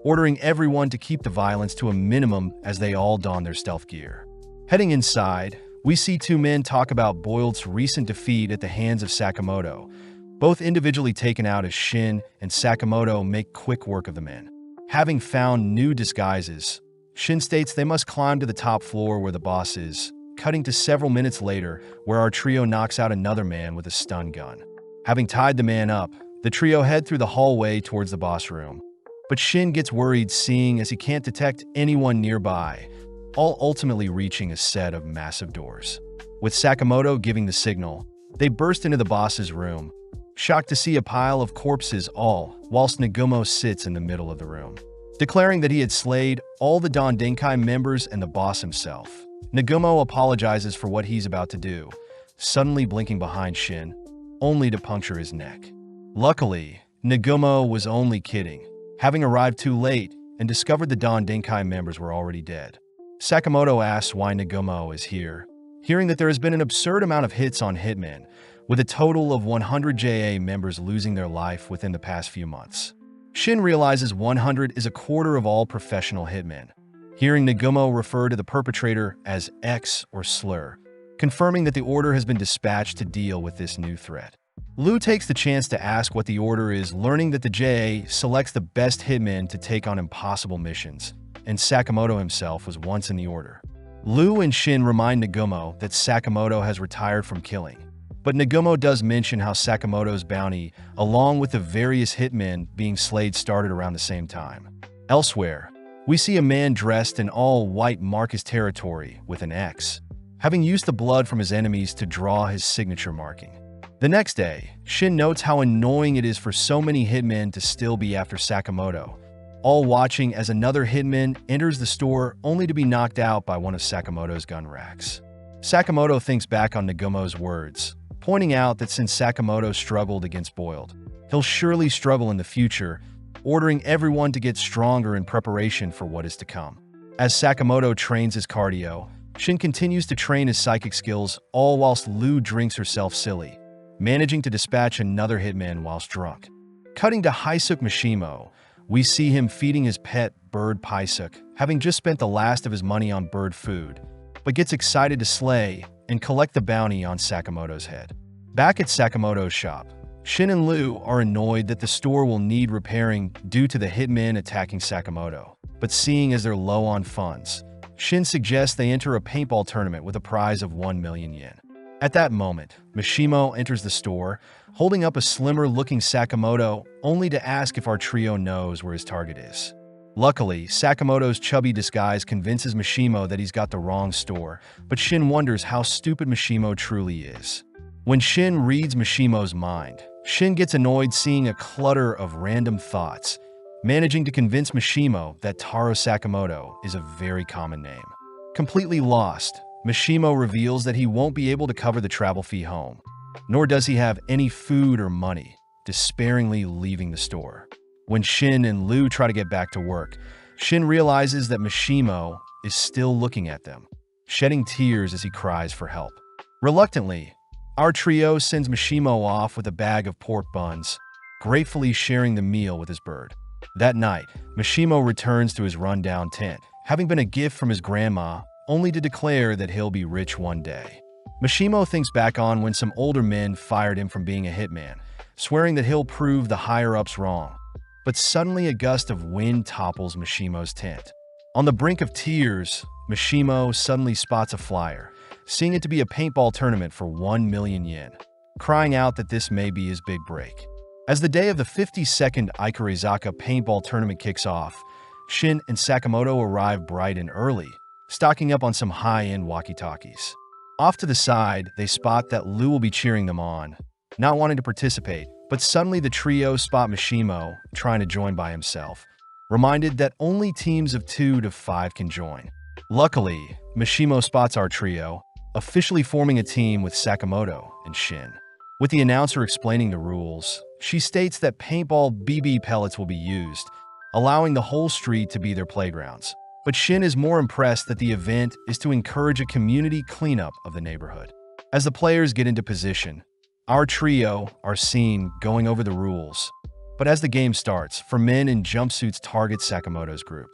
Speaker 1: ordering everyone to keep the violence to a minimum as they all don their stealth gear. Heading inside, we see 2 men talk about Boiled's recent defeat at the hands of Sakamoto, both individually taken out as Shin and Sakamoto make quick work of the men. Having found new disguises, Shin states they must climb to the top floor where the boss is, cutting to several minutes later where our trio knocks out another man with a stun gun. Having tied the man up, the trio head through the hallway towards the boss room. But Shin gets worried seeing as he can't detect anyone nearby, all ultimately reaching a set of massive doors. With Sakamoto giving the signal, they burst into the boss's room, shocked to see a pile of corpses all whilst Nagumo sits in the middle of the room. Declaring that he had slayed all the Don Denkai members and the boss himself, Nagumo apologizes for what he's about to do, suddenly blinking behind Shin. only to puncture his neck. Luckily, Nagumo was only kidding, having arrived too late and discovered the Don Denkai members were already dead. Sakamoto asks why Nagumo is here, hearing that there has been an absurd amount of hits on Hitman, with a total of 100 JA members losing their life within the past few months. Shin realizes 100 is a quarter of all professional hitmen, hearing Nagumo refer to the perpetrator as X or slur, confirming that the order has been dispatched to deal with this new threat. Lu takes the chance to ask what the order is, learning that the JA selects the best hitmen to take on impossible missions, and Sakamoto himself was once in the order. Lu and Shin remind Nagumo that Sakamoto has retired from killing, but Nagumo does mention how Sakamoto's bounty, along with the various hitmen being slayed, started around the same time. Elsewhere, we see a man dressed in all white mark his territory with an X, having used the blood from his enemies to draw his signature marking. The next day, Shin notes how annoying it is for so many hitmen to still be after Sakamoto, all watching as another hitman enters the store only to be knocked out by one of Sakamoto's gun racks. Sakamoto thinks back on Nagumo's words, pointing out that since Sakamoto struggled against Boiled, he'll surely struggle in the future, ordering everyone to get stronger in preparation for what is to come. As Sakamoto trains his cardio, Shin continues to train his psychic skills, all whilst Lu drinks herself silly, managing to dispatch another hitman whilst drunk. Cutting to Haisuk Mishimo, we see him feeding his pet bird Paisuk, having just spent the last of his money on bird food, but gets excited to slay and collect the bounty on Sakamoto's head. Back at Sakamoto's shop, Shin and Lu are annoyed that the store will need repairing due to the hitmen attacking Sakamoto, but seeing as they're low on funds, Shin suggests they enter a paintball tournament with a prize of 1 million yen. At that moment, Mishimo enters the store, holding up a slimmer-looking Sakamoto, only to ask if our trio knows where his target is. Luckily, Sakamoto's chubby disguise convinces Mishimo that he's got the wrong store, but Shin wonders how stupid Mishimo truly is. When Shin reads Mishimo's mind, Shin gets annoyed seeing a clutter of random thoughts, managing to convince Mishimo that Taro Sakamoto is a very common name. Completely lost, Mishimo reveals that he won't be able to cover the travel fee home, nor does he have any food or money, despairingly leaving the store. When Shin and Lu try to get back to work, Shin realizes that Mishimo is still looking at them, shedding tears as he cries for help. Reluctantly, our trio sends Mishimo off with a bag of pork buns, gratefully sharing the meal with his bird. That night, Mishimo returns to his rundown tent, having been a gift from his grandma, only to declare that he'll be rich one day. Mishimo thinks back on when some older men fired him from being a hitman, swearing that he'll prove the higher-ups wrong. But suddenly a gust of wind topples Mishimo's tent. On the brink of tears, Mishimo suddenly spots a flyer, seeing it to be a paintball tournament for 1 million yen, crying out that this may be his big break. As the day of the 52nd Ikurizaka paintball tournament kicks off, Shin and Sakamoto arrive bright and early, stocking up on some high-end walkie-talkies. Off to the side, they spot that Lu will be cheering them on, not wanting to participate, but suddenly the trio spot Mishimo trying to join by himself, reminded that only teams of 2 to 5 can join. Luckily, Mishimo spots our trio, officially forming a team with Sakamoto and Shin. With the announcer explaining the rules, she states that paintball BB pellets will be used, allowing the whole street to be their playgrounds. But Shin is more impressed that the event is to encourage a community cleanup of the neighborhood. As the players get into position, our trio are seen going over the rules. But as the game starts, 4 men in jumpsuits target Sakamoto's group.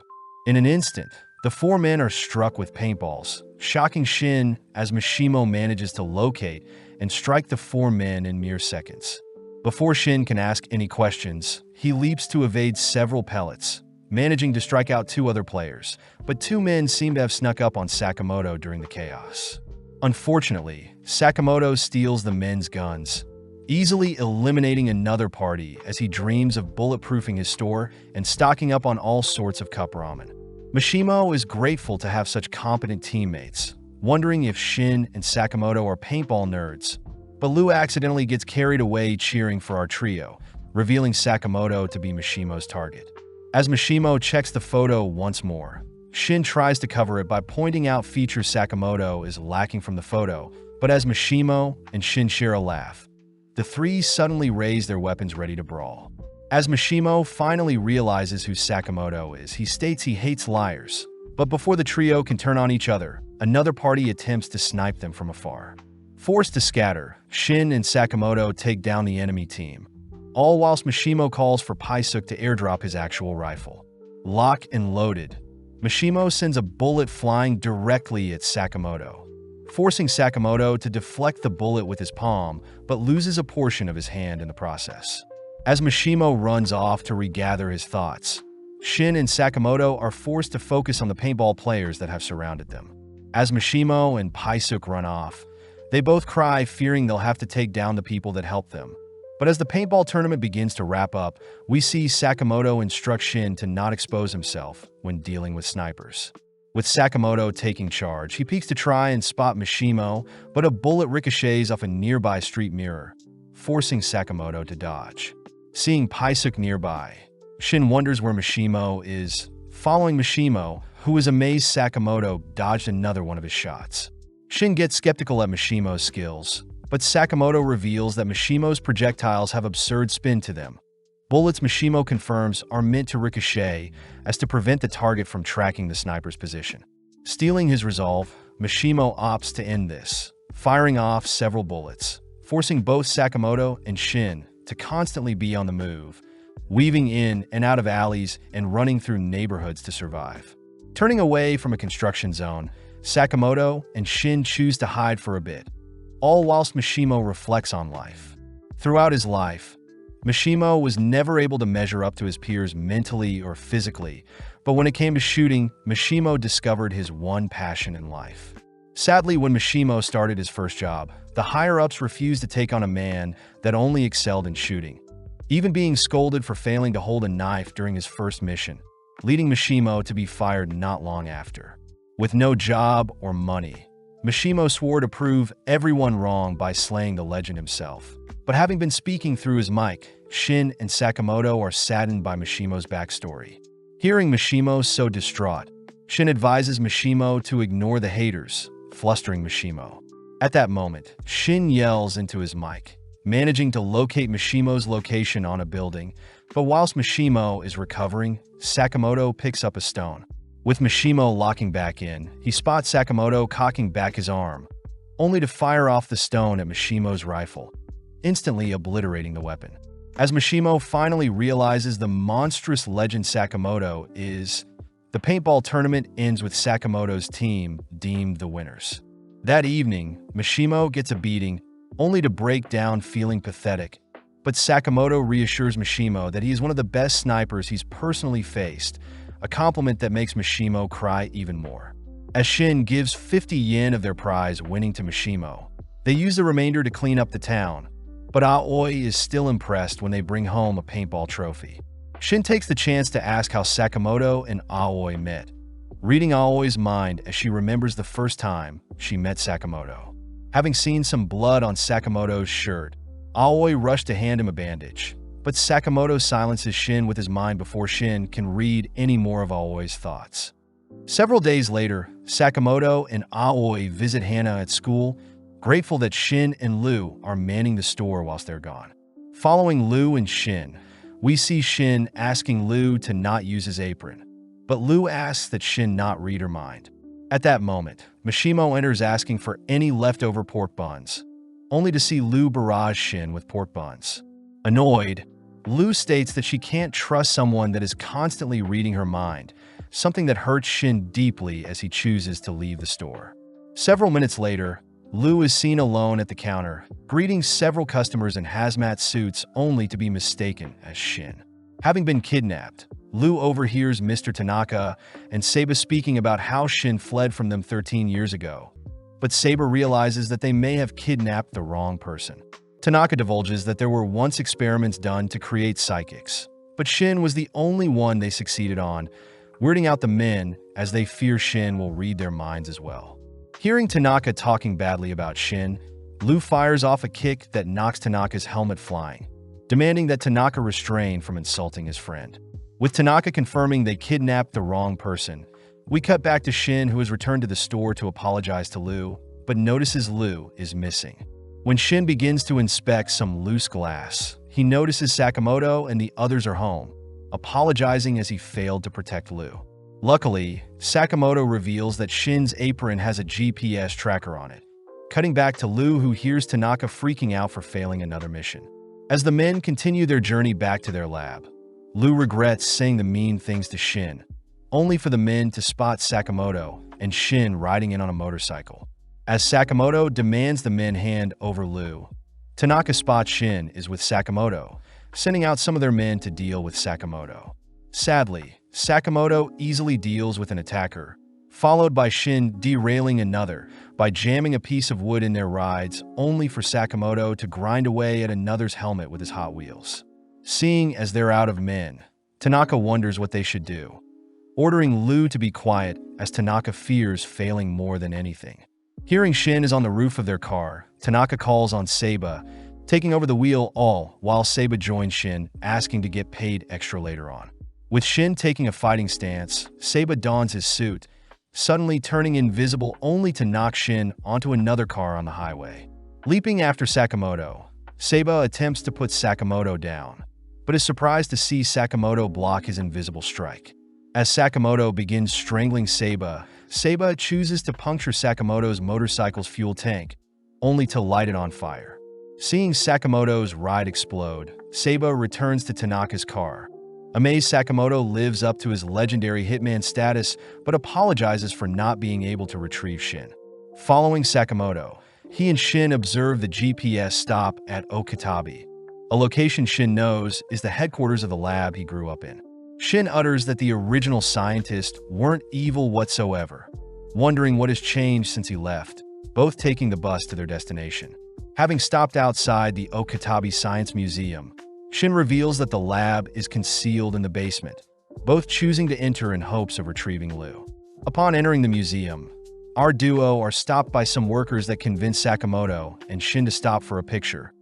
Speaker 1: In an instant, the 4 men are struck with paintballs, shocking Shin as Mishimo manages to locate and strike the 4 men in mere seconds. Before Shin can ask any questions, he leaps to evade several pellets, managing to strike out 2 other players, but 2 men seem to have snuck up on Sakamoto during the chaos. Unfortunately, Sakamoto steals the men's guns, easily eliminating another party as he dreams of bulletproofing his store and stocking up on all sorts of cup ramen. Mishimo is grateful to have such competent teammates, wondering if Shin and Sakamoto are paintball nerds, but Lu accidentally gets carried away cheering for our trio, revealing Sakamoto to be Mishimo's target. As Mishimo checks the photo once more, Shin tries to cover it by pointing out features Sakamoto is lacking from the photo, but as Mishimo and Shin share a laugh, the three suddenly raise their weapons ready to brawl. As Mishimo finally realizes who Sakamoto is, he states he hates liars. But before the trio can turn on each other, another party attempts to snipe them from afar. Forced to scatter, Shin and Sakamoto take down the enemy team, all whilst Mishimo calls for Paisuk to airdrop his actual rifle. Lock and loaded, Mishimo sends a bullet flying directly at Sakamoto, forcing Sakamoto to deflect the bullet with his palm, but loses a portion of his hand in the process. As Mishimo runs off to regather his thoughts, Shin and Sakamoto are forced to focus on the paintball players that have surrounded them. As Mishimo and Paisuk run off, they both cry, fearing they'll have to take down the people that helped them. But as the paintball tournament begins to wrap up, we see Sakamoto instruct Shin to not expose himself when dealing with snipers. With Sakamoto taking charge, he peeks to try and spot Mishimo, but a bullet ricochets off a nearby street mirror, forcing Sakamoto to dodge. Seeing Paisuk nearby, Shin wonders where Mishimo is. Following Mishimo, who is amazed Sakamoto dodged another one of his shots. Shin gets skeptical at Mishimo's skills, but Sakamoto reveals that Mishimo's projectiles have absurd spin to them. Bullets, Mishimo confirms, are meant to ricochet as to prevent the target from tracking the sniper's position. Stealing his resolve, Mishimo opts to end this, firing off several bullets, forcing both Sakamoto and Shin to constantly be on the move, weaving in and out of alleys and running through neighborhoods to survive. Turning away from a construction zone, Sakamoto and Shin choose to hide for a bit, all whilst Mishimo reflects on life. Throughout his life, Mishimo was never able to measure up to his peers mentally or physically, but when it came to shooting, Mishimo discovered his one passion in life. Sadly, when Mishimo started his first job, the higher-ups refused to take on a man that only excelled in shooting, even being scolded for failing to hold a knife during his first mission, leading Mishimo to be fired not long after. With no job or money, Mishimo swore to prove everyone wrong by slaying the legend himself. But having been speaking through his mic, Shin and Sakamoto are saddened by Mishimo's backstory. Hearing Mishimo so distraught, Shin advises Mishimo to ignore the haters, flustering Mishimo. At that moment, Shin yells into his mic, managing to locate Mishimo's location on a building, but whilst Mishimo is recovering, Sakamoto picks up a stone. With Mishimo locking back in, he spots Sakamoto cocking back his arm, only to fire off the stone at Mishimo's rifle, instantly obliterating the weapon. As Mishimo finally realizes the monstrous legend Sakamoto is, the paintball tournament ends with Sakamoto's team deemed the winners. That evening, Mishimo gets a beating, only to break down feeling pathetic, but Sakamoto reassures Mishimo that he is one of the best snipers he's personally faced, a compliment that makes Mishimo cry even more. As Shin gives 50 yen of their prize winning to Mishimo, they use the remainder to clean up the town, but Aoi is still impressed when they bring home a paintball trophy. Shin takes the chance to ask how Sakamoto and Aoi met, reading Aoi's mind as she remembers the first time she met Sakamoto. Having seen some blood on Sakamoto's shirt, Aoi rushed to hand him a bandage, but Sakamoto silences Shin with his mind before Shin can read any more of Aoi's thoughts. Several days later, Sakamoto and Aoi visit Hana at school, grateful that Shin and Lu are manning the store whilst they're gone. Following Lu and Shin, we see Shin asking Lu to not use his apron, but Lu asks that Shin not read her mind. At that moment, Mishimo enters asking for any leftover pork buns, only to see Lu barrage Shin with pork buns. Annoyed, Lu states that she can't trust someone that is constantly reading her mind, something that hurts Shin deeply as he chooses to leave the store. Several minutes later, Lu is seen alone at the counter, greeting several customers in hazmat suits only to be mistaken as Shin. Having been kidnapped, Lu overhears Mr. Tanaka and Saba speaking about how Shin fled from them 13 years ago, but Saba realizes that they may have kidnapped the wrong person. Tanaka divulges that there were once experiments done to create psychics, but Shin was the only one they succeeded on, weirding out the men as they fear Shin will read their minds as well. Hearing Tanaka talking badly about Shin, Lu fires off a kick that knocks Tanaka's helmet flying, demanding that Tanaka restrain from insulting his friend. With Tanaka confirming they kidnapped the wrong person, we cut back to Shin, who has returned to the store to apologize to Lu, but notices Lu is missing. When Shin begins to inspect some loose glass, he notices Sakamoto and the others are home, apologizing as he failed to protect Lu. Luckily, Sakamoto reveals that Shin's apron has a GPS tracker on it, cutting back to Lu, who hears Tanaka freaking out for failing another mission. As the men continue their journey back to their lab, Lu regrets saying the mean things to Shin, only for the men to spot Sakamoto and Shin riding in on a motorcycle. As Sakamoto demands the men hand over Lu, Tanaka spots Shin is with Sakamoto, sending out some of their men to deal with Sakamoto. Sadly, Sakamoto easily deals with an attacker, followed by Shin derailing another by jamming a piece of wood in their rides, only for Sakamoto to grind away at another's helmet with his Hot Wheels. Seeing as they're out of men, Tanaka wonders what they should do, ordering Lu to be quiet as Tanaka fears failing more than anything. Hearing Shin is on the roof of their car, Tanaka calls on Seiba, taking over the wheel all while Seiba joins Shin, asking to get paid extra later on. With Shin taking a fighting stance, Seiba dons his suit, suddenly turning invisible only to knock Shin onto another car on the highway. Leaping after Sakamoto, Seiba attempts to put Sakamoto down, but is surprised to see Sakamoto block his invisible strike. As Sakamoto begins strangling Seiba, Seiba chooses to puncture Sakamoto's motorcycle's fuel tank, only to light it on fire. Seeing Sakamoto's ride explode, Seiba returns to Tanaka's car. Amazed, Sakamoto lives up to his legendary Hitman status, but apologizes for not being able to retrieve Shin. Following Sakamoto, he and Shin observe the GPS stop at Okatabe, a location Shin knows is the headquarters of the lab he grew up in. Shin utters that the original scientists weren't evil whatsoever, wondering what has changed since he left, both taking the bus to their destination. Having stopped outside the Okatabe Science Museum, Shin reveals that the lab is concealed in the basement, both choosing to enter in hopes of retrieving Lu. Upon entering the museum, our duo are stopped by some workers that convince Sakamoto and Shin to stop for a picture,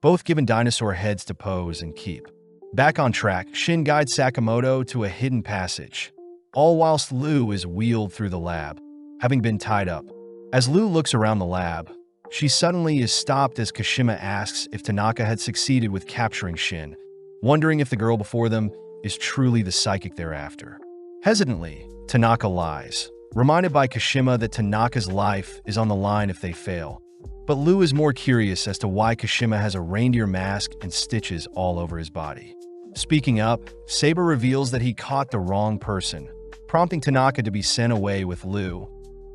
Speaker 1: both given dinosaur heads to pose and keep. Back on track, Shin guides Sakamoto to a hidden passage, all whilst Lu is wheeled through the lab, having been tied up. As Lu looks around the lab, she suddenly is stopped as Kashima asks if Tanaka had succeeded with capturing Shin, wondering if the girl before them is truly the psychic thereafter. Hesitantly, Tanaka lies, reminded by Kashima that Tanaka's life is on the line if they fail. But Lu is more curious as to why Kashima has a reindeer mask and stitches all over his body. Speaking up, Seiba reveals that he caught the wrong person, prompting Tanaka to be sent away with Lu,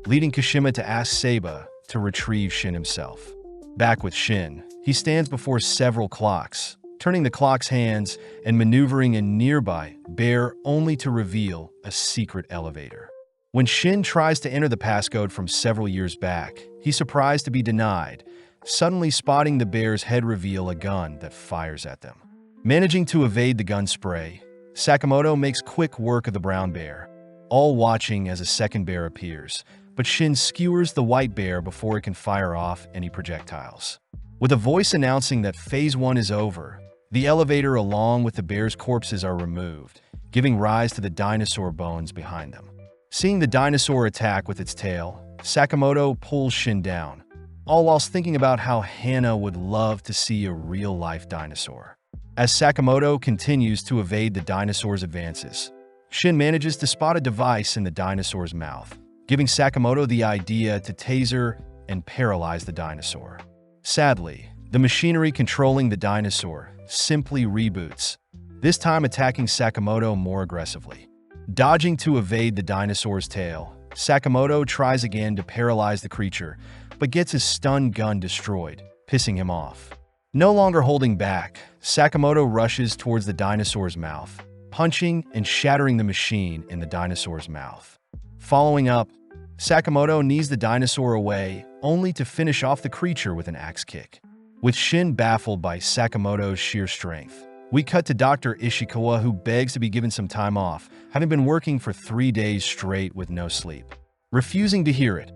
Speaker 1: leading Kashima to ask Seiba to retrieve Shin himself. Back with Shin, he stands before several clocks, turning the clock's hands and maneuvering a nearby bear only to reveal a secret elevator. When Shin tries to enter the passcode from several years back, he's surprised to be denied, suddenly spotting the bear's head reveal a gun that fires at them. Managing to evade the gun spray, Sakamoto makes quick work of the brown bear, all watching as a second bear appears, but Shin skewers the white bear before it can fire off any projectiles. With a voice announcing that Phase 1 is over, the elevator along with the bear's corpses are removed, giving rise to the dinosaur bones behind them. Seeing the dinosaur attack with its tail, Sakamoto pulls Shin down, all whilst thinking about how Hana would love to see a real-life dinosaur. As Sakamoto continues to evade the dinosaur's advances, Shin manages to spot a device in the dinosaur's mouth, giving Sakamoto the idea to taser and paralyze the dinosaur. Sadly, the machinery controlling the dinosaur simply reboots, this time attacking Sakamoto more aggressively. Dodging to evade the dinosaur's tail, Sakamoto tries again to paralyze the creature, but gets his stun gun destroyed, pissing him off. No longer holding back, Sakamoto rushes towards the dinosaur's mouth, punching and shattering the machine in the dinosaur's mouth. Following up, Sakamoto knees the dinosaur away, only to finish off the creature with an axe kick. With Shin baffled by Sakamoto's sheer strength, we cut to Dr. Ishikawa, who begs to be given some time off, having been working for 3 days straight with no sleep. Refusing to hear it,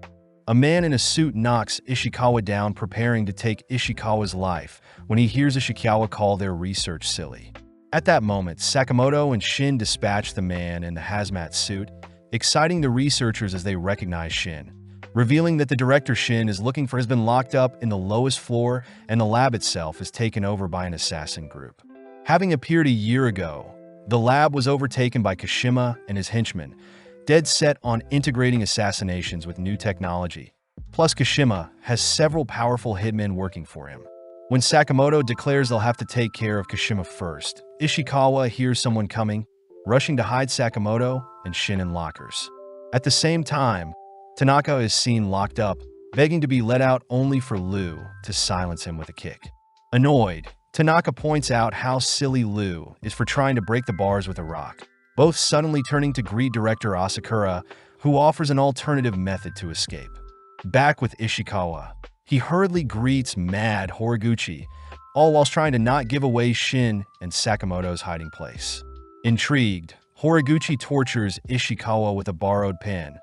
Speaker 1: a man in a suit knocks Ishikawa down, preparing to take Ishikawa's life when he hears Ishikawa call their research silly. At that moment, Sakamoto and Shin dispatch the man in the hazmat suit, exciting the researchers as they recognize Shin, revealing that the director Shin is looking for has been locked up in the lowest floor and the lab itself is taken over by an assassin group. Having appeared a year ago, the lab was overtaken by Kashima and his henchmen, dead set on integrating assassinations with new technology. Plus, Kashima has several powerful hitmen working for him. When Sakamoto declares they'll have to take care of Kashima first, Ishikawa hears someone coming, rushing to hide Sakamoto and Shin in lockers. At the same time, Tanaka is seen locked up, begging to be let out only for Liu to silence him with a kick. Annoyed, Tanaka points out how silly Liu is for trying to break the bars with a rock, both suddenly turning to greet director Asakura, who offers an alternative method to escape. Back with Ishikawa, he hurriedly greets mad Horiguchi, all whilst trying to not give away Shin and Sakamoto's hiding place. Intrigued, Horiguchi tortures Ishikawa with a borrowed pen,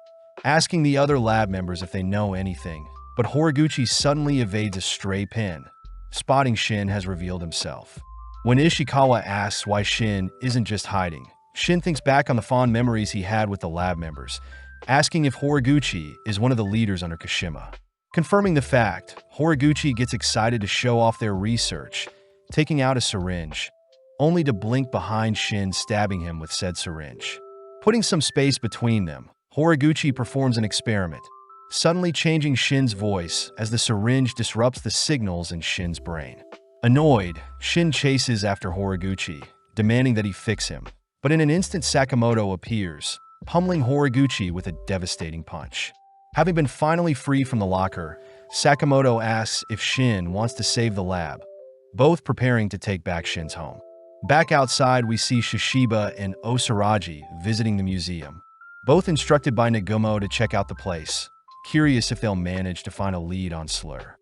Speaker 1: asking the other lab members if they know anything, but Horiguchi suddenly evades a stray pen. Spotting Shin has revealed himself. When Ishikawa asks why Shin isn't just hiding, Shin thinks back on the fond memories he had with the lab members, asking if Horiguchi is one of the leaders under Kashima. Confirming the fact, Horiguchi gets excited to show off their research, taking out a syringe, only to blink behind Shin stabbing him with said syringe. Putting some space between them, Horiguchi performs an experiment, suddenly changing Shin's voice as the syringe disrupts the signals in Shin's brain. Annoyed, Shin chases after Horiguchi, demanding that he fix him. But in an instant, Sakamoto appears, pummeling Horiguchi with a devastating punch. Having been finally free from the locker, Sakamoto asks if Shin wants to save the lab, both preparing to take back Shin's home. Back outside, we see Shishiba and Osaraji visiting the museum, both instructed by Nagumo to check out the place, curious if they'll manage to find a lead on Slur.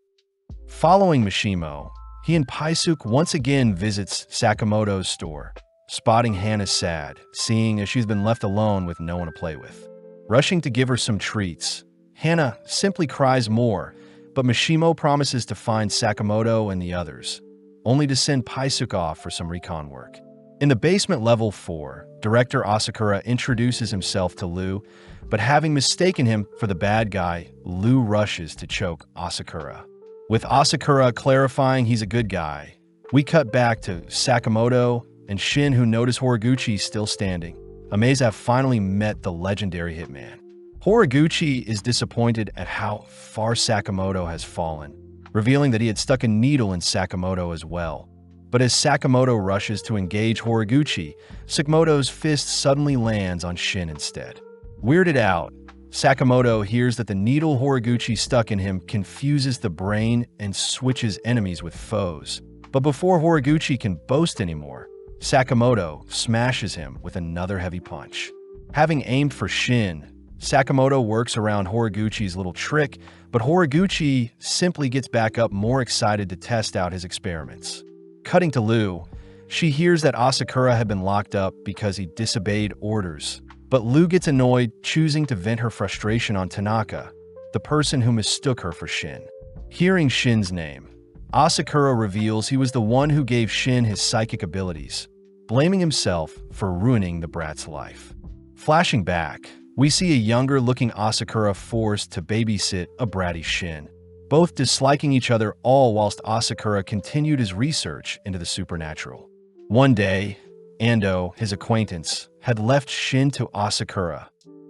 Speaker 1: Following Mishimo, he and Paisuke once again visits Sakamoto's store, spotting Hana sad, seeing as she's been left alone with no one to play with. Rushing to give her some treats, Hana simply cries more, but Mishimo promises to find Sakamoto and the others, only to send Paisuke off for some recon work. In the basement level 4, director Asakura introduces himself to Liu, but having mistaken him for the bad guy, Liu rushes to choke Asakura. With Asakura clarifying he's a good guy, we cut back to Sakamoto and Shin, who notice Horiguchi still standing, amazed to have finally met the legendary Hitman. Horiguchi is disappointed at how far Sakamoto has fallen, revealing that he had stuck a needle in Sakamoto as well. But as Sakamoto rushes to engage Horiguchi, Sakamoto's fist suddenly lands on Shin instead. Weirded out, Sakamoto hears that the needle Horiguchi stuck in him confuses the brain and switches enemies with foes. But before Horiguchi can boast anymore, Sakamoto smashes him with another heavy punch. Having aimed for Shin, Sakamoto works around Horiguchi's little trick, but Horiguchi simply gets back up, more excited to test out his experiments. Cutting to Liu, she hears that Asakura had been locked up because he disobeyed orders, but Liu gets annoyed, choosing to vent her frustration on Tanaka, the person who mistook her for Shin. Hearing Shin's name, Asakura reveals he was the one who gave Shin his psychic abilities, blaming himself for ruining the brat's life. Flashing back, we see a younger-looking Asakura forced to babysit a bratty Shin, both disliking each other, all whilst Asakura continued his research into the supernatural. One day, Ando, his acquaintance, had left Shin to Asakura,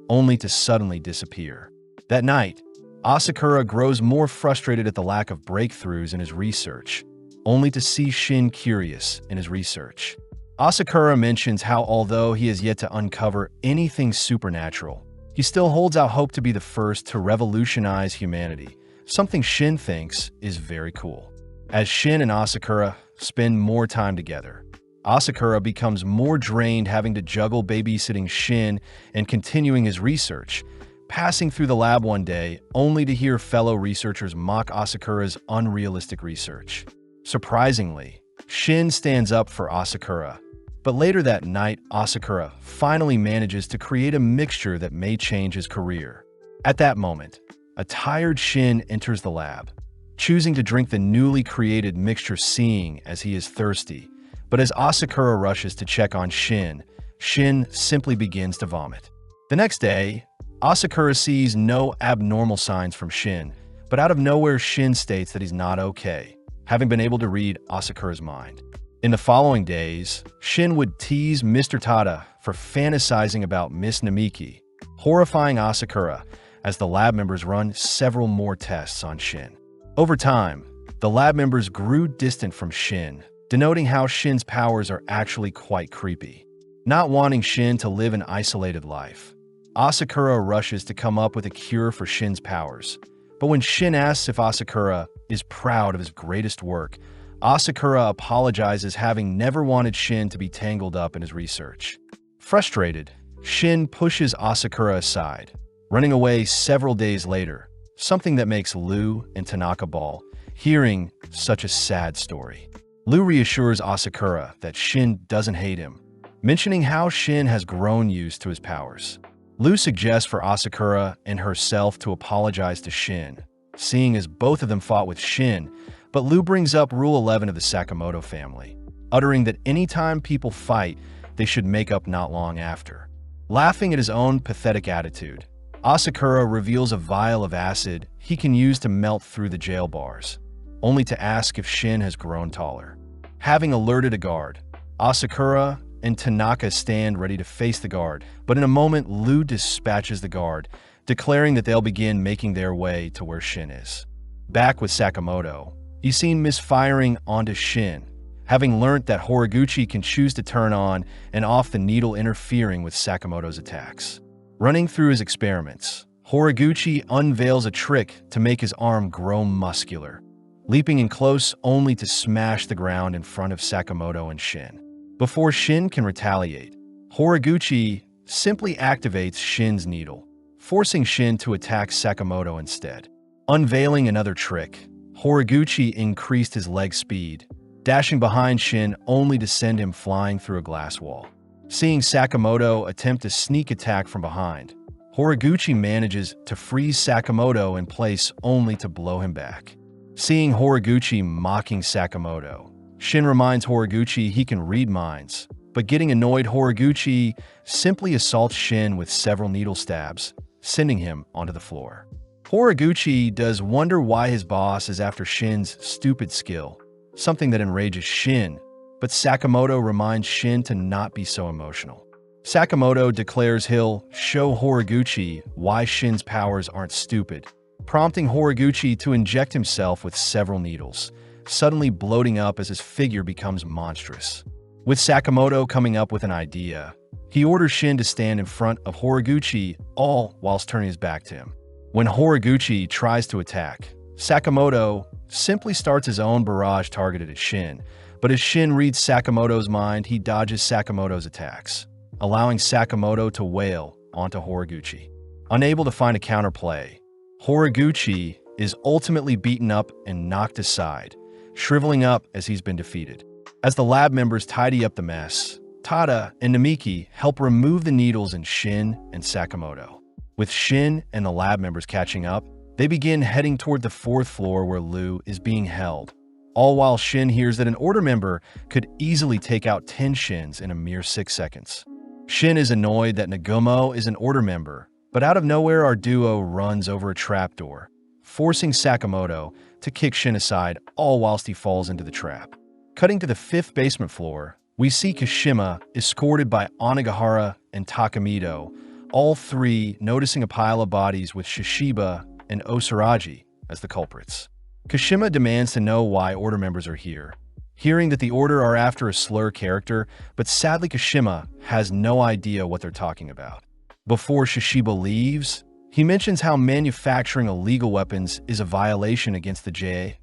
Speaker 1: only to suddenly disappear. That night, Asakura grows more frustrated at the lack of breakthroughs in his research, only to see Shin curious in his research. Asakura mentions how although he has yet to uncover anything supernatural, he still holds out hope to be the first to revolutionize humanity, something Shin thinks is very cool. As Shin and Asakura spend more time together, Asakura becomes more drained, having to juggle babysitting Shin and continuing his research, passing through the lab one day only to hear fellow researchers mock Asakura's unrealistic research. Surprisingly, Shin stands up for Asakura, but later that night, Asakura finally manages to create a mixture that may change his career. At that moment, a tired Shin enters the lab, choosing to drink the newly created mixture, seeing as he is thirsty. But as Asakura rushes to check on Shin, Shin simply begins to vomit. The next day, Asakura sees no abnormal signs from Shin, but out of nowhere Shin states that he's not okay, having been able to read Asakura's mind. In the following days, Shin would tease Mr. Tada for fantasizing about Miss Namiki, horrifying Asakura as the lab members run several more tests on Shin. Over time, the lab members grew distant from Shin, denoting how Shin's powers are actually quite creepy. Not wanting Shin to live an isolated life, Asakura rushes to come up with a cure for Shin's powers. But when Shin asks if Asakura is proud of his greatest work, Asakura apologizes, having never wanted Shin to be tangled up in his research. Frustrated, Shin pushes Asakura aside, running away several days later, something that makes Lu and Tanaka bawl, hearing such a sad story. Lu reassures Asakura that Shin doesn't hate him, mentioning how Shin has grown used to his powers. Lu suggests for Asakura and herself to apologize to Shin, seeing as both of them fought with Shin, but Lu brings up Rule 11 of the Sakamoto family, uttering that anytime people fight, they should make up not long after. Laughing at his own pathetic attitude, Asakura reveals a vial of acid he can use to melt through the jail bars, only to ask if Shin has grown taller. Having alerted a guard, Asakura and Tanaka stand ready to face the guard, but in a moment Lu dispatches the guard, declaring that they'll begin making their way to where Shin is. Back with Sakamoto, he's seen misfiring onto Shin, having learnt that Horiguchi can choose to turn on and off the needle, interfering with Sakamoto's attacks. Running through his experiments, Horiguchi unveils a trick to make his arm grow muscular, leaping in close only to smash the ground in front of Sakamoto and Shin. Before Shin can retaliate, Horiguchi simply activates Shin's needle, forcing Shin to attack Sakamoto instead. Unveiling another trick, Horiguchi increased his leg speed, dashing behind Shin only to send him flying through a glass wall. Seeing Sakamoto attempt a sneak attack from behind, Horiguchi manages to freeze Sakamoto in place only to blow him back. Seeing Horiguchi mocking Sakamoto, Shin reminds Horiguchi he can read minds, but getting annoyed, Horiguchi simply assaults Shin with several needle stabs, sending him onto the floor. Horiguchi does wonder why his boss is after Shin's stupid skill, something that enrages Shin, but Sakamoto reminds Shin to not be so emotional. Sakamoto declares he'll show Horiguchi why Shin's powers aren't stupid, prompting Horiguchi to inject himself with several needles, suddenly bloating up as his figure becomes monstrous. With Sakamoto coming up with an idea, he orders Shin to stand in front of Horiguchi, all whilst turning his back to him. When Horiguchi tries to attack, Sakamoto simply starts his own barrage targeted at Shin, but as Shin reads Sakamoto's mind, he dodges Sakamoto's attacks, allowing Sakamoto to wail onto Horiguchi. Unable to find a counterplay, Horiguchi is ultimately beaten up and knocked aside, shriveling up as he's been defeated. As the lab members tidy up the mess, Tada and Namiki help remove the needles in Shin and Sakamoto. With Shin and the lab members catching up, they begin heading toward the 4th floor where Lu is being held, all while Shin hears that an order member could easily take out 10 Shins in a mere 6 seconds. Shin is annoyed that Nagumo is an order member, but out of nowhere our duo runs over a trapdoor, forcing Sakamoto to kick Shin aside, all whilst he falls into the trap. Cutting to the 5th basement floor, we see Kashima escorted by Onigahara and Takamito, all three noticing a pile of bodies with Shishiba and Osaraji as the culprits. Kashima demands to know why order members are here, hearing that the order are after a slur character, but sadly Kashima has no idea what they're talking about. Before Shishiba leaves, he mentions how manufacturing illegal weapons is a violation against the JA,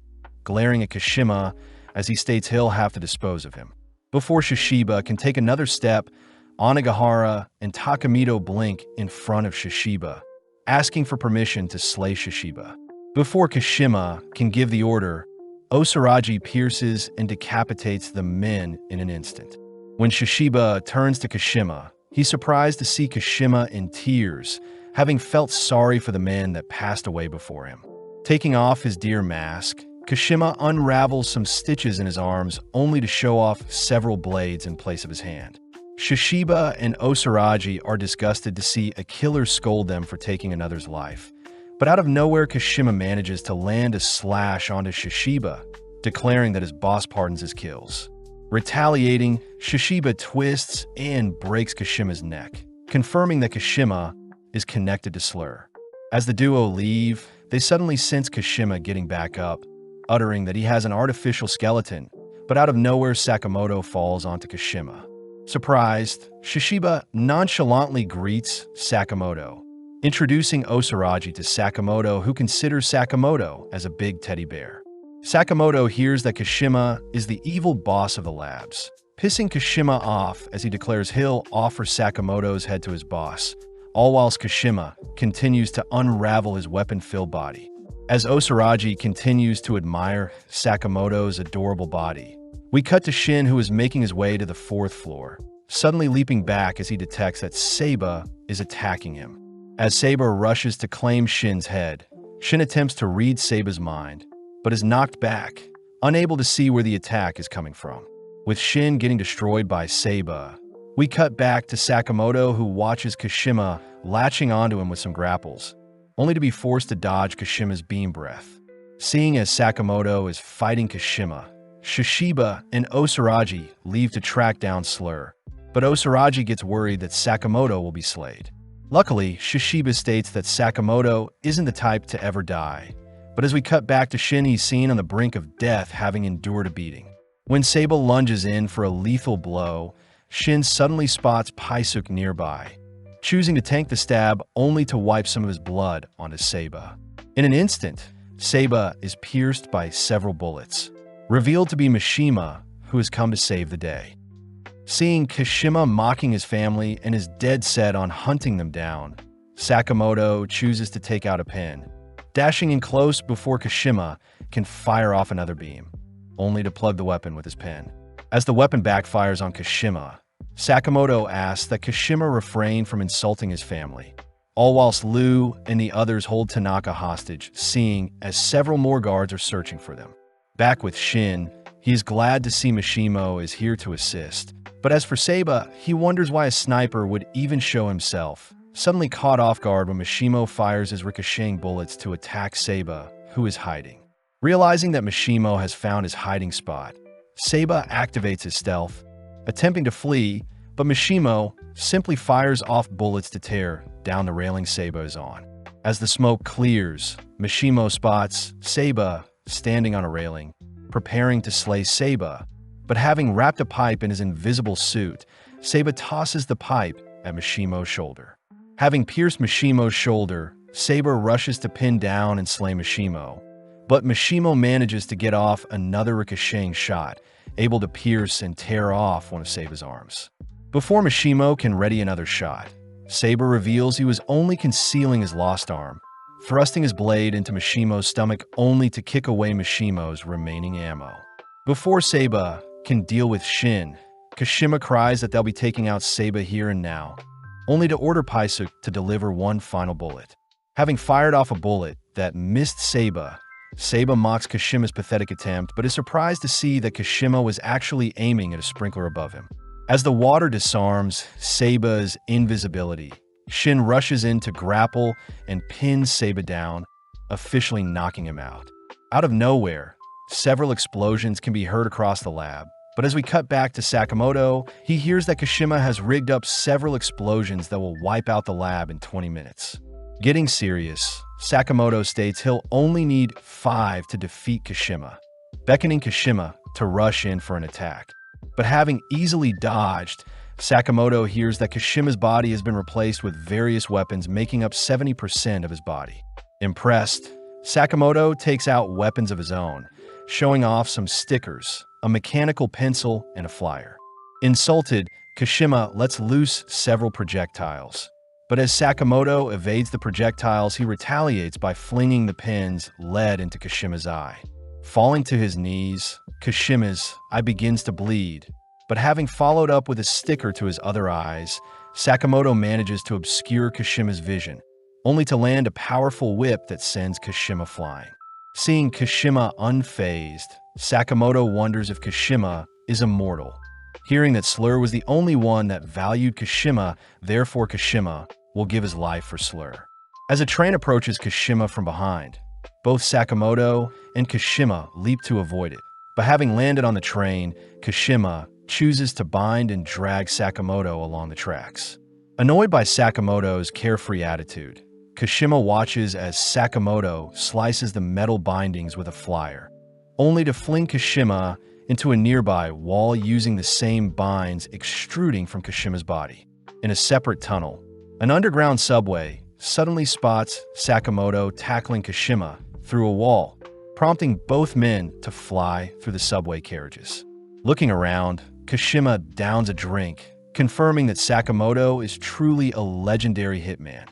Speaker 1: glaring at Kashima as he states he'll have to dispose of him. Before Shishiba can take another step, Onigahara and Takamito blink in front of Shishiba, asking for permission to slay Shishiba. Before Kashima can give the order, Osaraji pierces and decapitates the men in an instant. When Shishiba turns to Kashima, he's surprised to see Kashima in tears, having felt sorry for the men that passed away before him. Taking off his deer mask, Kashima unravels some stitches in his arms only to show off several blades in place of his hand. Shishiba and Osaraji are disgusted to see a killer scold them for taking another's life. But out of nowhere, Kashima manages to land a slash onto Shishiba, declaring that his boss pardons his kills. Retaliating, Shishiba twists and breaks Kashima's neck, confirming that Kashima is connected to Slur. As the duo leave, they suddenly sense Kashima getting back up, uttering that he has an artificial skeleton, but out of nowhere Sakamoto falls onto Kashima. Surprised, Shishiba nonchalantly greets Sakamoto, introducing Osaraji to Sakamoto, who considers Sakamoto as a big teddy bear. Sakamoto hears that Kashima is the evil boss of the labs, pissing Kashima off as he declares he'll offer Sakamoto's head to his boss, all whilst Kashima continues to unravel his weapon-filled body. As Osaraji continues to admire Sakamoto's adorable body, we cut to Shin, who is making his way to the 4th floor, suddenly leaping back as he detects that Seiba is attacking him. As Seiba rushes to claim Shin's head, Shin attempts to read Seiba's mind, but is knocked back, unable to see where the attack is coming from. With Shin getting destroyed by Seiba, we cut back to Sakamoto, who watches Kashima latching onto him with some grapples, only to be forced to dodge Kashima's beam breath. Seeing as Sakamoto is fighting Kashima, Shishiba and Osaraji leave to track down Slur, but Osaraji gets worried that Sakamoto will be slayed. Luckily, Shishiba states that Sakamoto isn't the type to ever die, but as we cut back to Shin, he's seen on the brink of death, having endured a beating. When Seiba lunges in for a lethal blow, Shin suddenly spots Paisuk nearby, choosing to tank the stab only to wipe some of his blood onto Seiba. In an instant, Seiba is pierced by several bullets, revealed to be Mishima, who has come to save the day. Seeing Kashima mocking his family and is dead set on hunting them down, Sakamoto chooses to take out a pen, dashing in close before Kashima can fire off another beam, only to plug the weapon with his pen. As the weapon backfires on Kashima, Sakamoto asks that Kashima refrain from insulting his family, all whilst Liu and the others hold Tanaka hostage, seeing as several more guards are searching for them. Back with Shin, he is glad to see Mishimo is here to assist, but as for Seiba, he wonders why a sniper would even show himself, suddenly caught off guard when Mishimo fires his ricocheting bullets to attack Seiba, who is hiding. Realizing that Mishimo has found his hiding spot, Seiba activates his stealth, attempting to flee, but Mishimo simply fires off bullets to tear down the railing Seiba is on. As the smoke clears, Mishimo spots Seiba standing on a railing, preparing to slay Seiba, but having wrapped a pipe in his invisible suit, Seiba tosses the pipe at Mishimo's shoulder. Having pierced Mishimo's shoulder, Seiba rushes to pin down and slay Mishimo, but Mishimo manages to get off another ricocheting shot, able to pierce and tear off one of Seiba's arms. Before Mishimo can ready another shot, Seiba reveals he was only concealing his lost arm, thrusting his blade into Mishimo's stomach only to kick away Mishimo's remaining ammo. Before Seiba can deal with Shin, Kashima cries that they'll be taking out Seiba here and now, only to order Paisuk to deliver one final bullet. Having fired off a bullet that missed Seiba, Seiba mocks Kashima's pathetic attempt, but is surprised to see that Kashima was actually aiming at a sprinkler above him. As the water disarms Seiba's invisibility, Shin rushes in to grapple and pins Seiba down, officially knocking him out. Out of nowhere, several explosions can be heard across the lab, but as we cut back to Sakamoto, he hears that Kashima has rigged up several explosions that will wipe out the lab in 20 minutes. Getting serious, Sakamoto states he'll only need 5 to defeat Kashima, beckoning Kashima to rush in for an attack. But having easily dodged, Sakamoto hears that Kashima's body has been replaced with various weapons making up 70% of his body. Impressed, Sakamoto takes out weapons of his own, showing off some stickers, a mechanical pencil, and a flyer. Insulted, Kashima lets loose several projectiles. But as Sakamoto evades the projectiles, he retaliates by flinging the pins lead into Kashima's eye. Falling to his knees, Kashima's eye begins to bleed, but having followed up with a sticker to his other eyes, Sakamoto manages to obscure Kashima's vision, only to land a powerful whip that sends Kashima flying. Seeing Kashima unfazed, Sakamoto wonders if Kashima is immortal. Hearing that Slur was the only one that valued Kashima, therefore Kashima will give his life for Slur. As a train approaches Kashima from behind, both Sakamoto and Kashima leap to avoid it. But having landed on the train, Kashima chooses to bind and drag Sakamoto along the tracks. Annoyed by Sakamoto's carefree attitude, Kashima watches as Sakamoto slices the metal bindings with a flyer, only to fling Kashima into a nearby wall using the same binds extruding from Kashima's body. In a separate tunnel, an underground subway suddenly spots Sakamoto tackling Kashima through a wall, prompting both men to fly through the subway carriages. Looking around, Kashima downs a drink, confirming that Sakamoto is truly a legendary hitman,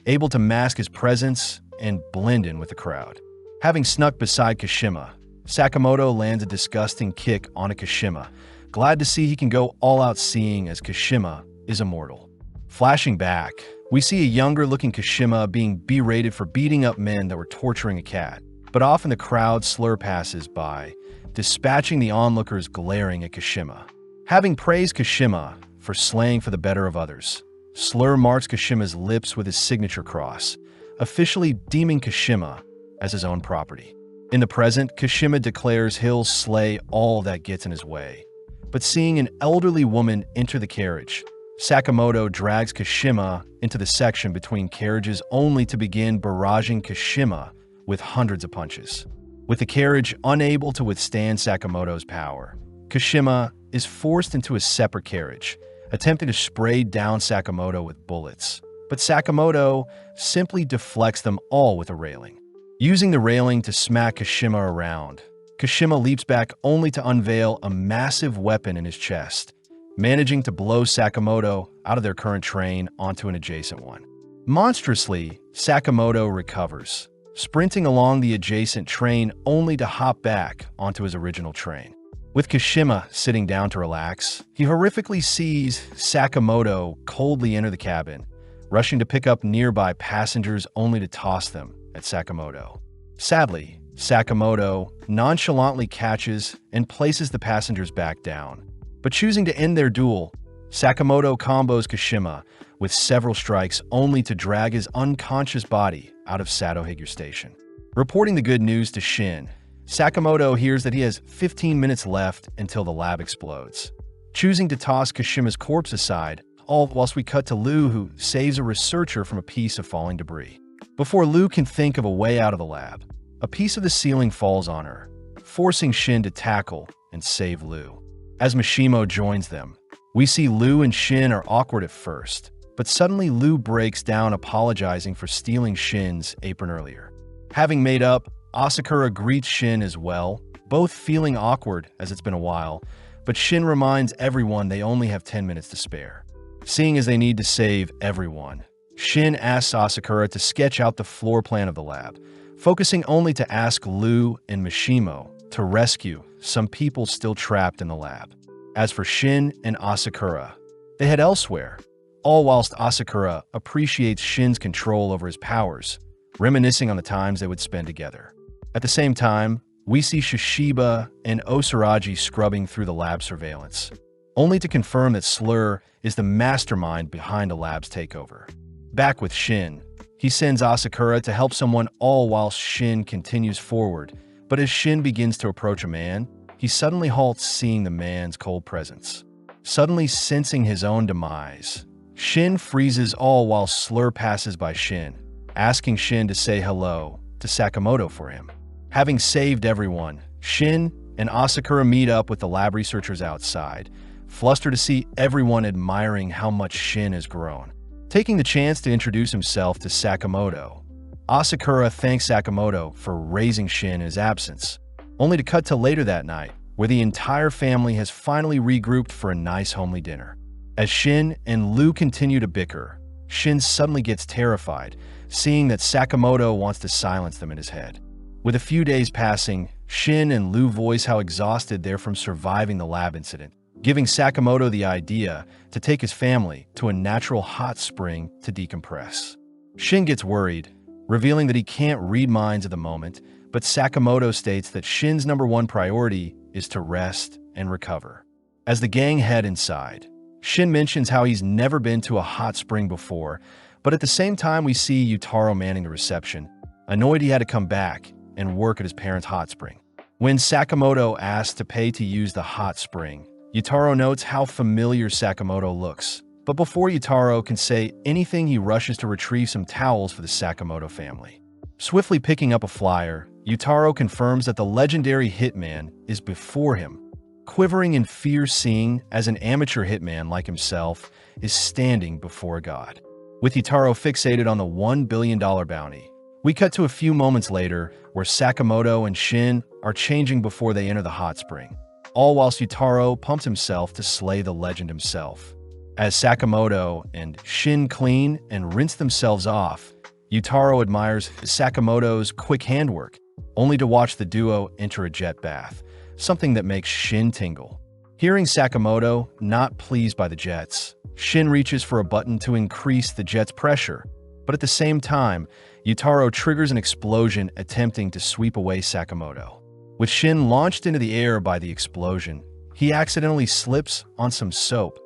Speaker 1: able to mask his presence and blend in with the crowd. Having snuck beside Kashima, Sakamoto lands a disgusting kick onto Kashima, glad to see he can go all out seeing as Kashima is immortal. Flashing back, we see a younger-looking Kashima being berated for beating up men that were torturing a cat, but often the crowd Slur passes by, dispatching the onlookers glaring at Kashima. Having praised Kashima for slaying for the better of others, Slur marks Kashima's lips with his signature cross, officially deeming Kashima as his own property. In the present, Kashima declares he'll slay all that gets in his way. But seeing an elderly woman enter the carriage, Sakamoto drags Kashima into the section between carriages only to begin barraging Kashima with hundreds of punches. With the carriage unable to withstand Sakamoto's power, Kashima is forced into a separate carriage, attempting to spray down Sakamoto with bullets. But Sakamoto simply deflects them all with a railing. Using the railing to smack Kashima around, Kashima leaps back only to unveil a massive weapon in his chest, managing to blow Sakamoto out of their current train onto an adjacent one. Monstrously, Sakamoto recovers, sprinting along the adjacent train only to hop back onto his original train. With Kashima sitting down to relax, he horrifically sees Sakamoto coldly enter the cabin, rushing to pick up nearby passengers only to toss them at Sakamoto. Sadly, Sakamoto nonchalantly catches and places the passengers back down. But choosing to end their duel, Sakamoto combos Kashima with several strikes only to drag his unconscious body out of Sato Station. Reporting the good news to Shin, Sakamoto hears that he has 15 minutes left until the lab explodes. Choosing to toss Kashima's corpse aside, all whilst we cut to Lu, who saves a researcher from a piece of falling debris. Before Lu can think of a way out of the lab, a piece of the ceiling falls on her, forcing Shin to tackle and save Lu. As Mishimo joins them, we see Lu and Shin are awkward at first, but suddenly Lu breaks down apologizing for stealing Shin's apron earlier. Having made up, Asakura greets Shin as well, both feeling awkward as it's been a while, but Shin reminds everyone they only have 10 minutes to spare. Seeing as they need to save everyone, Shin asks Asakura to sketch out the floor plan of the lab, focusing only to ask Lu and Mishimo to rescue some people still trapped in the lab. As for Shin and Asakura, they head elsewhere, all whilst Asakura appreciates Shin's control over his powers, reminiscing on the times they would spend together. At the same time, we see Shishiba and Osaraji scrubbing through the lab surveillance, only to confirm that Slur is the mastermind behind the lab's takeover. Back with Shin, he sends Asakura to help someone all while Shin continues forward, but as Shin begins to approach a man, he suddenly halts seeing the man's cold presence. Suddenly sensing his own demise, Shin freezes all while Slur passes by Shin, asking Shin to say hello to Sakamoto for him. Having saved everyone, Shin and Asakura meet up with the lab researchers outside, flustered to see everyone admiring how much Shin has grown. Taking the chance to introduce himself to Sakamoto, Asakura thanks Sakamoto for raising Shin in his absence, only to cut to later that night, where the entire family has finally regrouped for a nice homely dinner. As Shin and Lu continue to bicker, Shin suddenly gets terrified, seeing that Sakamoto wants to silence them in his head. With a few days passing, Shin and Lu voice how exhausted they're from surviving the lab incident, giving Sakamoto the idea to take his family to a natural hot spring to decompress. Shin gets worried, revealing that he can't read minds at the moment, but Sakamoto states that Shin's #1 priority is to rest and recover. As the gang head inside, Shin mentions how he's never been to a hot spring before, but at the same time we see Yutaro manning the reception, annoyed he had to come back and work at his parents' hot spring. When Sakamoto asks to pay to use the hot spring, Yutaro notes how familiar Sakamoto looks. But before Yutaro can say anything, he rushes to retrieve some towels for the Sakamoto family. Swiftly picking up a flyer, Yutaro confirms that the legendary Hitman is before him, quivering in fear seeing as an amateur hitman like himself is standing before God. With Yutaro fixated on the $1 billion bounty, we cut to a few moments later where Sakamoto and Shin are changing before they enter the hot spring, all whilst Yutaro pumps himself to slay the legend himself. As Sakamoto and Shin clean and rinse themselves off, Yutaro admires Sakamoto's quick handwork, only to watch the duo enter a jet bath, something that makes Shin tingle. Hearing Sakamoto not pleased by the jets, Shin reaches for a button to increase the jet's pressure, but at the same time, Yutaro triggers an explosion attempting to sweep away Sakamoto. With Shin launched into the air by the explosion, he accidentally slips on some soap,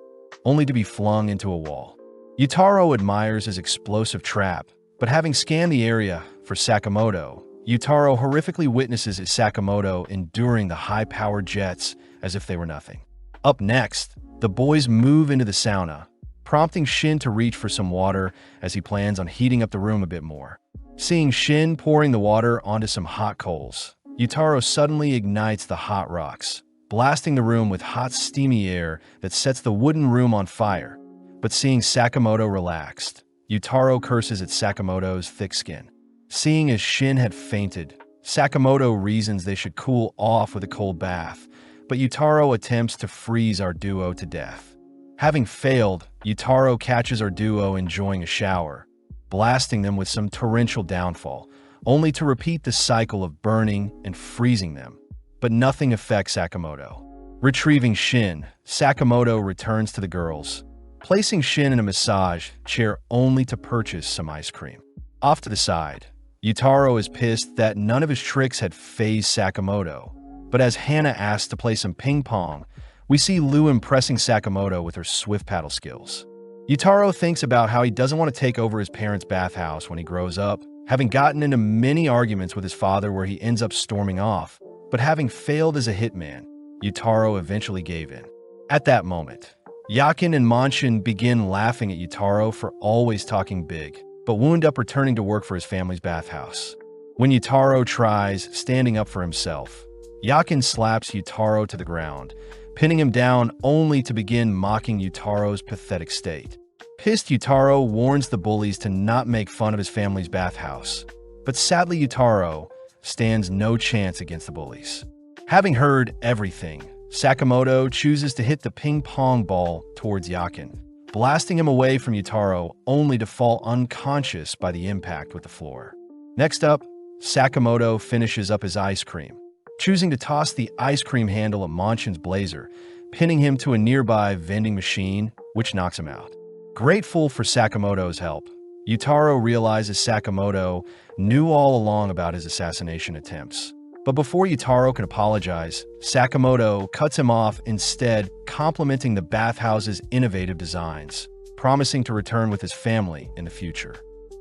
Speaker 1: only to be flung into a wall. Yutaro admires his explosive trap, but having scanned the area for Sakamoto, Yutaro horrifically witnesses Sakamoto enduring the high-powered jets as if they were nothing. Up next, the boys move into the sauna, prompting Shin to reach for some water as he plans on heating up the room a bit more. Seeing Shin pouring the water onto some hot coals, Yutaro suddenly ignites the hot rocks, blasting the room with hot steamy air that sets the wooden room on fire. But seeing Sakamoto relaxed, Yutaro curses at Sakamoto's thick skin. Seeing as Shin had fainted, Sakamoto reasons they should cool off with a cold bath, but Yutaro attempts to freeze our duo to death. Having failed, Yutaro catches our duo enjoying a shower, blasting them with some torrential downfall, only to repeat the cycle of burning and freezing them. But nothing affects Sakamoto. Retrieving Shin, Sakamoto returns to the girls, placing Shin in a massage chair only to purchase some ice cream. Off to the side, Yutaro is pissed that none of his tricks had fazed Sakamoto, but as Hana asks to play some ping pong, we see Lu impressing Sakamoto with her swift paddle skills. Yutaro thinks about how he doesn't want to take over his parents' bathhouse when he grows up, having gotten into many arguments with his father where he ends up storming off, but having failed as a hitman, Yutaro eventually gave in. At that moment, Yakin and Manshin begin laughing at Yutaro for always talking big, but wound up returning to work for his family's bathhouse. When Yutaro tries standing up for himself, Yakin slaps Yutaro to the ground, pinning him down only to begin mocking Yutaro's pathetic state. Pissed, Yutaro warns the bullies to not make fun of his family's bathhouse, but sadly Yutaro stands no chance against the bullies. Having heard everything, Sakamoto chooses to hit the ping pong ball towards Yakin, blasting him away from Yutaro only to fall unconscious by the impact with the floor. Next up, Sakamoto finishes up his ice cream, choosing to toss the ice cream handle at Manshin's blazer, pinning him to a nearby vending machine, which knocks him out. Grateful for Sakamoto's help, Yutaro realizes Sakamoto knew all along about his assassination attempts. But before Yutaro can apologize, Sakamoto cuts him off, instead complimenting the bathhouse's innovative designs, promising to return with his family in the future.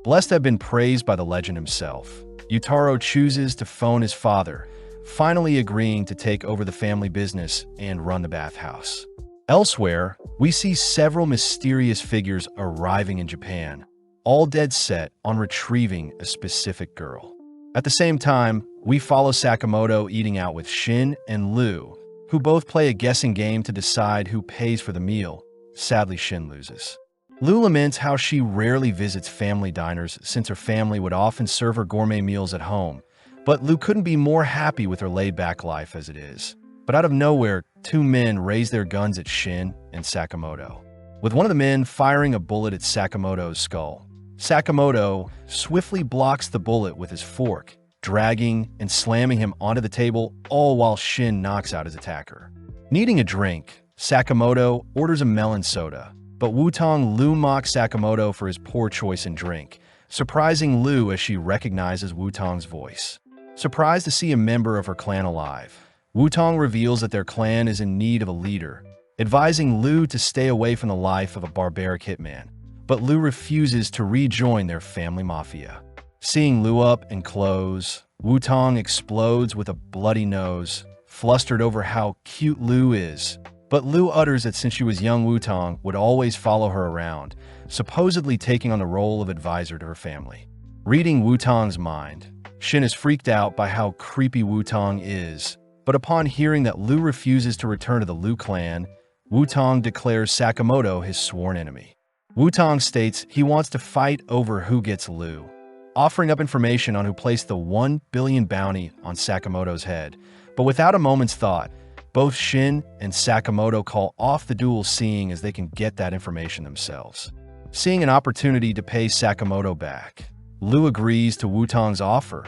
Speaker 1: Blessed to have been praised by the legend himself, Yutaro chooses to phone his father, finally agreeing to take over the family business and run the bathhouse. Elsewhere, we see several mysterious figures arriving in Japan, all dead set on retrieving a specific girl. At the same time, we follow Sakamoto eating out with Shin and Lu, who both play a guessing game to decide who pays for the meal. Sadly, Shin loses. Lu laments how she rarely visits family diners since her family would often serve her gourmet meals at home, but Lu couldn't be more happy with her laid-back life as it is. But out of nowhere, two men raise their guns at Shin and Sakamoto, with one of the men firing a bullet at Sakamoto's skull. Sakamoto swiftly blocks the bullet with his fork, dragging and slamming him onto the table, all while Shin knocks out his attacker. Needing a drink, Sakamoto orders a melon soda, but Wutong Lu mocks Sakamoto for his poor choice in drink, surprising Lu as she recognizes Wutong's voice. Surprised to see a member of her clan alive, Wutong reveals that their clan is in need of a leader, advising Lu to stay away from the life of a barbaric hitman. But Lu refuses to rejoin their family mafia. Seeing Lu up in clothes, Wu-Tang explodes with a bloody nose, flustered over how cute Lu is. But Lu utters that since she was young, Wu-Tang would always follow her around, supposedly taking on the role of advisor to her family. Reading Wu-Tang's mind, Shin is freaked out by how creepy Wu-Tang is, but upon hearing that Lu refuses to return to the Lu clan, Wu-Tang declares Sakamoto his sworn enemy. Wu-Tang states he wants to fight over who gets Lu, offering up information on who placed the 1 billion bounty on Sakamoto's head. But without a moment's thought, both Shin and Sakamoto call off the duel, seeing as they can get that information themselves. Seeing an opportunity to pay Sakamoto back, Lu agrees to Wu-Tang's offer,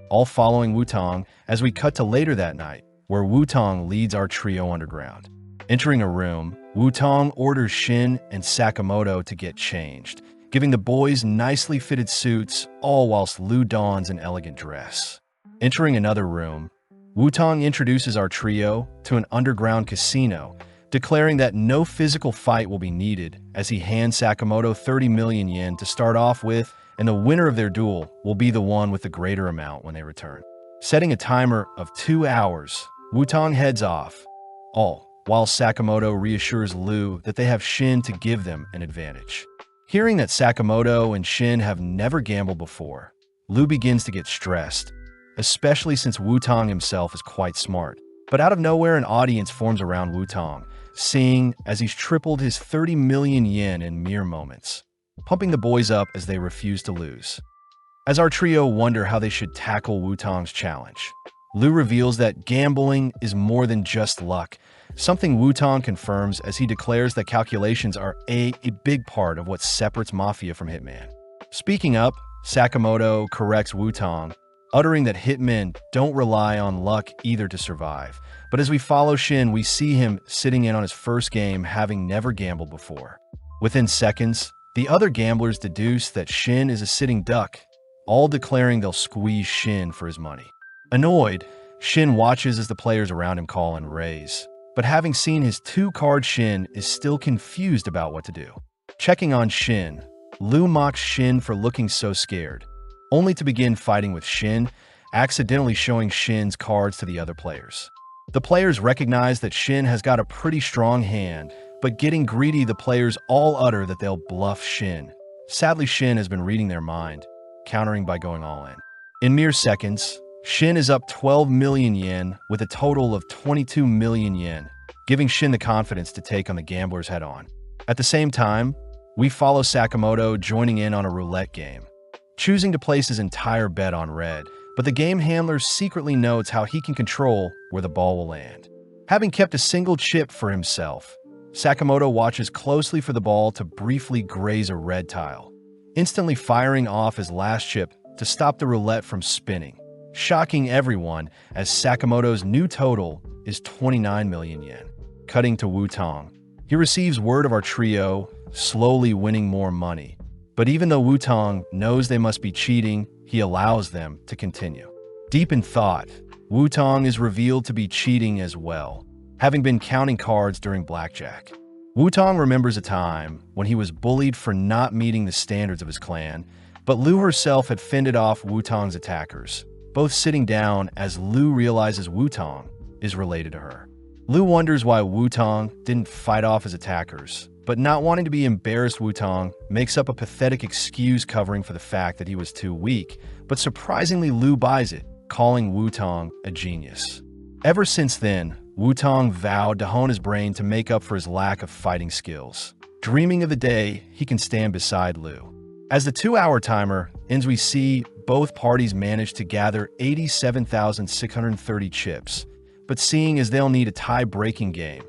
Speaker 1: all following Wu-Tang as we cut to later that night, where Wu-Tang leads our trio underground. Entering a room, Wu-Tang orders Shin and Sakamoto to get changed, giving the boys nicely fitted suits, all whilst Lu dons an elegant dress. Entering another room, Wu-Tang introduces our trio to an underground casino, declaring that no physical fight will be needed as he hands Sakamoto 30 million yen to start off with, and the winner of their duel will be the one with the greater amount when they return. Setting a timer of 2 hours, Wu-Tang heads off, all while Sakamoto reassures Lu that they have Shin to give them an advantage. Hearing that Sakamoto and Shin have never gambled before, Lu begins to get stressed, especially since Wu-Tang himself is quite smart. But out of nowhere, an audience forms around Wu-Tang, seeing as he's tripled his 30 million yen in mere moments, pumping the boys up as they refuse to lose. As our trio wonder how they should tackle Wu-Tang's challenge, Lu reveals that gambling is more than just luck, something Wu-Tang confirms as he declares that calculations are a big part of what separates Mafia from Hitman. Speaking up, Sakamoto corrects Wu-Tang, uttering that hitmen don't rely on luck either to survive. But as we follow Shin, we see him sitting in on his first game, having never gambled before. Within seconds, the other gamblers deduce that Shin is a sitting duck, all declaring they'll squeeze Shin for his money. Annoyed, Shin watches as the players around him call and raise. But having seen his 2-card, Shin is still confused about what to do. Checking on Shin, Lu mocks Shin for looking so scared, only to begin fighting with Shin, accidentally showing Shin's cards to the other players. The players recognize that Shin has got a pretty strong hand, but getting greedy, the players all utter that they'll bluff Shin. Sadly, Shin has been reading their mind, countering by going all in. In mere seconds, Shin is up 12 million yen with a total of 22 million yen, giving Shin the confidence to take on the gamblers head-on. At the same time, we follow Sakamoto joining in on a roulette game, choosing to place his entire bet on red, but the game handler secretly notes how he can control where the ball will land. Having kept a single chip for himself, Sakamoto watches closely for the ball to briefly graze a red tile, instantly firing off his last chip to stop the roulette from spinning, shocking everyone as Sakamoto's new total is 29 million yen. Cutting to Wu-Tang, he receives word of our trio slowly winning more money, but even though Wu-Tang knows they must be cheating, he allows them to continue. Deep in thought, Wu-Tang is revealed to be cheating as well, having been counting cards during blackjack. Wu-Tang remembers a time when he was bullied for not meeting the standards of his clan, but Lu herself had fended off Wu-Tang's attackers, both sitting down as Lu realizes Wu-Tang is related to her. Lu wonders why Wu-Tang didn't fight off his attackers, but not wanting to be embarrassed, Wu-Tang makes up a pathetic excuse covering for the fact that he was too weak, but surprisingly Lu buys it, calling Wu-Tang a genius. Ever since then, Wu-Tang vowed to hone his brain to make up for his lack of fighting skills, dreaming of the day he can stand beside Lu. As the 2-hour timer ends, we see both parties manage to gather 87,630 chips, but seeing as they'll need a tie-breaking game,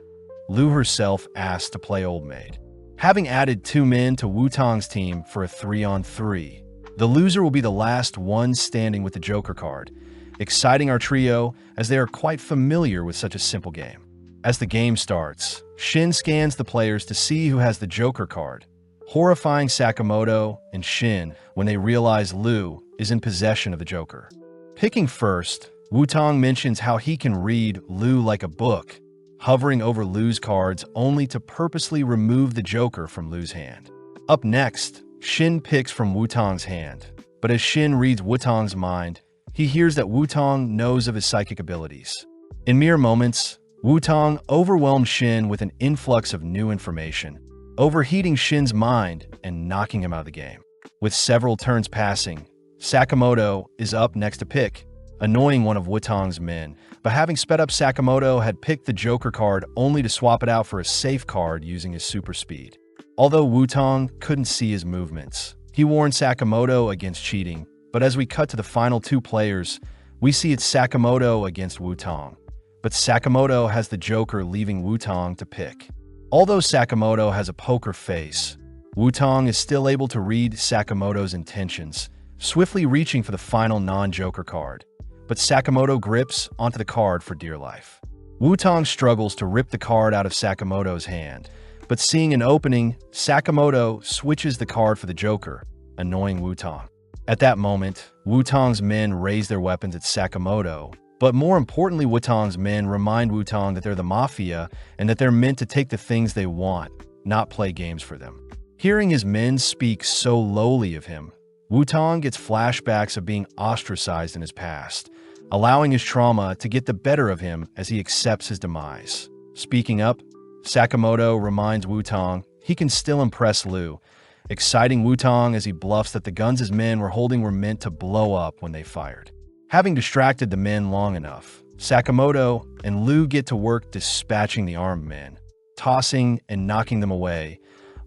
Speaker 1: Lu herself asks to play Old Maid. Having added 2 men to Wu-Tang's team for a 3-on-3, the loser will be the last one standing with the Joker card, exciting our trio as they are quite familiar with such a simple game. As the game starts, Shin scans the players to see who has the Joker card, horrifying Sakamoto and Shin when they realize Lu is in possession of the Joker. Picking first, Wu-Tang mentions how he can read Lu like a book, hovering over Lu's cards only to purposely remove the Joker from Lu's hand. Up next, Shin picks from Wutong's hand, but as Shin reads Wutong's mind, he hears that Wutong knows of his psychic abilities. In mere moments, Wutong overwhelms Shin with an influx of new information, overheating Shin's mind and knocking him out of the game. With several turns passing, Sakamoto is up next to pick, annoying one of Wutong's men, but having sped up, Sakamoto had picked the Joker card only to swap it out for a safe card using his super speed. Although Wutong couldn't see his movements, he warned Sakamoto against cheating, but as we cut to the final two players, we see it's Sakamoto against Wutong. But Sakamoto has the Joker, leaving Wutong to pick. Although Sakamoto has a poker face, Wutong is still able to read Sakamoto's intentions, swiftly reaching for the final non-Joker card. But Sakamoto grips onto the card for dear life. Wutong struggles to rip the card out of Sakamoto's hand, but seeing an opening, Sakamoto switches the card for the Joker, annoying Wutong. At that moment, Wutong's men raise their weapons at Sakamoto, but more importantly, Wutong's men remind Wutong that they're the Mafia and that they're meant to take the things they want, not play games for them. Hearing his men speak so lowly of him, Wutong gets flashbacks of being ostracized in his past, allowing his trauma to get the better of him as he accepts his demise. Speaking up, Sakamoto reminds Wutong he can still impress Lu, exciting Wutong as he bluffs that the guns his men were holding were meant to blow up when they fired. Having distracted the men long enough, Sakamoto and Lu get to work dispatching the armed men, tossing and knocking them away,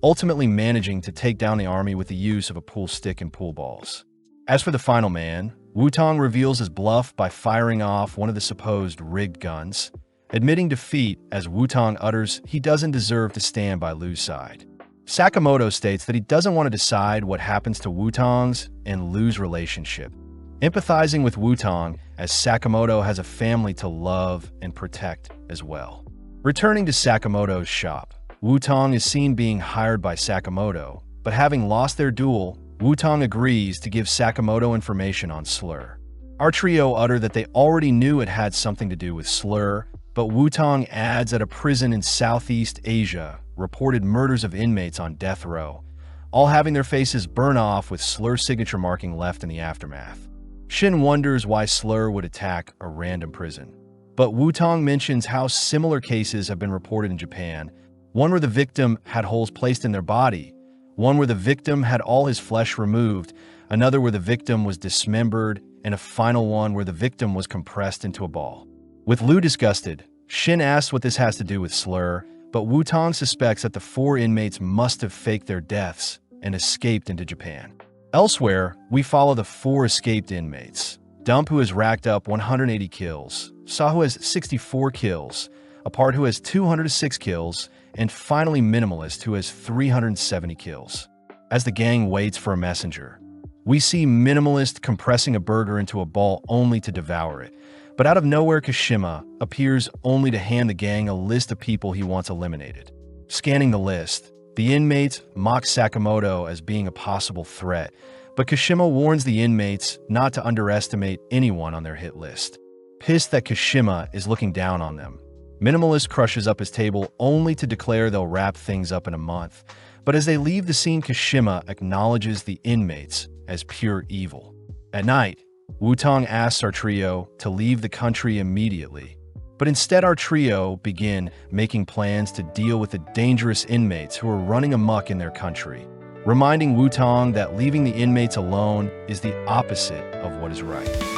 Speaker 1: ultimately managing to take down the army with the use of a pool stick and pool balls. As for the final man, Wutong reveals his bluff by firing off one of the supposed rigged guns, admitting defeat as Wutong utters he doesn't deserve to stand by Lu's side. Sakamoto states that he doesn't want to decide what happens to Wutong's and Lu's relationship, empathizing with Wutong as Sakamoto has a family to love and protect as well. Returning to Sakamoto's shop, Wutong is seen being hired by Sakamoto, but having lost their duel, Wutong agrees to give Sakamoto information on Slur. Our trio utter that they already knew it had something to do with Slur, but Wutong adds that a prison in Southeast Asia reported murders of inmates on death row, all having their faces burn off with Slur's signature marking left in the aftermath. Shin wonders why Slur would attack a random prison, but Wutong mentions how similar cases have been reported in Japan, one where the victim had holes placed in their body, one where the victim had all his flesh removed, another where the victim was dismembered, and a final one where the victim was compressed into a ball. With Lu disgusted, Shin asks what this has to do with Slur, but Wutong suspects that the 4 inmates must have faked their deaths and escaped into Japan. Elsewhere, we follow the 4 escaped inmates. Dump, who has racked up 180 kills, Saw, who has 64 kills, Apart, who has 206 kills, and finally Minimalist, who has 370 kills. As the gang waits for a messenger, we see Minimalist compressing a burger into a ball only to devour it. But out of nowhere, Kashima appears only to hand the gang a list of people he wants eliminated. Scanning the list, the inmates mock Sakamoto as being a possible threat, but Kashima warns the inmates not to underestimate anyone on their hit list. Pissed that Kashima is looking down on them, Minimalist crushes up his table only to declare they'll wrap things up in a month. But as they leave the scene, Kashima acknowledges the inmates as pure evil. At night, Wutong asks our trio to leave the country immediately, but instead our trio begin making plans to deal with the dangerous inmates who are running amok in their country, reminding Wutong that leaving the inmates alone is the opposite of what is right.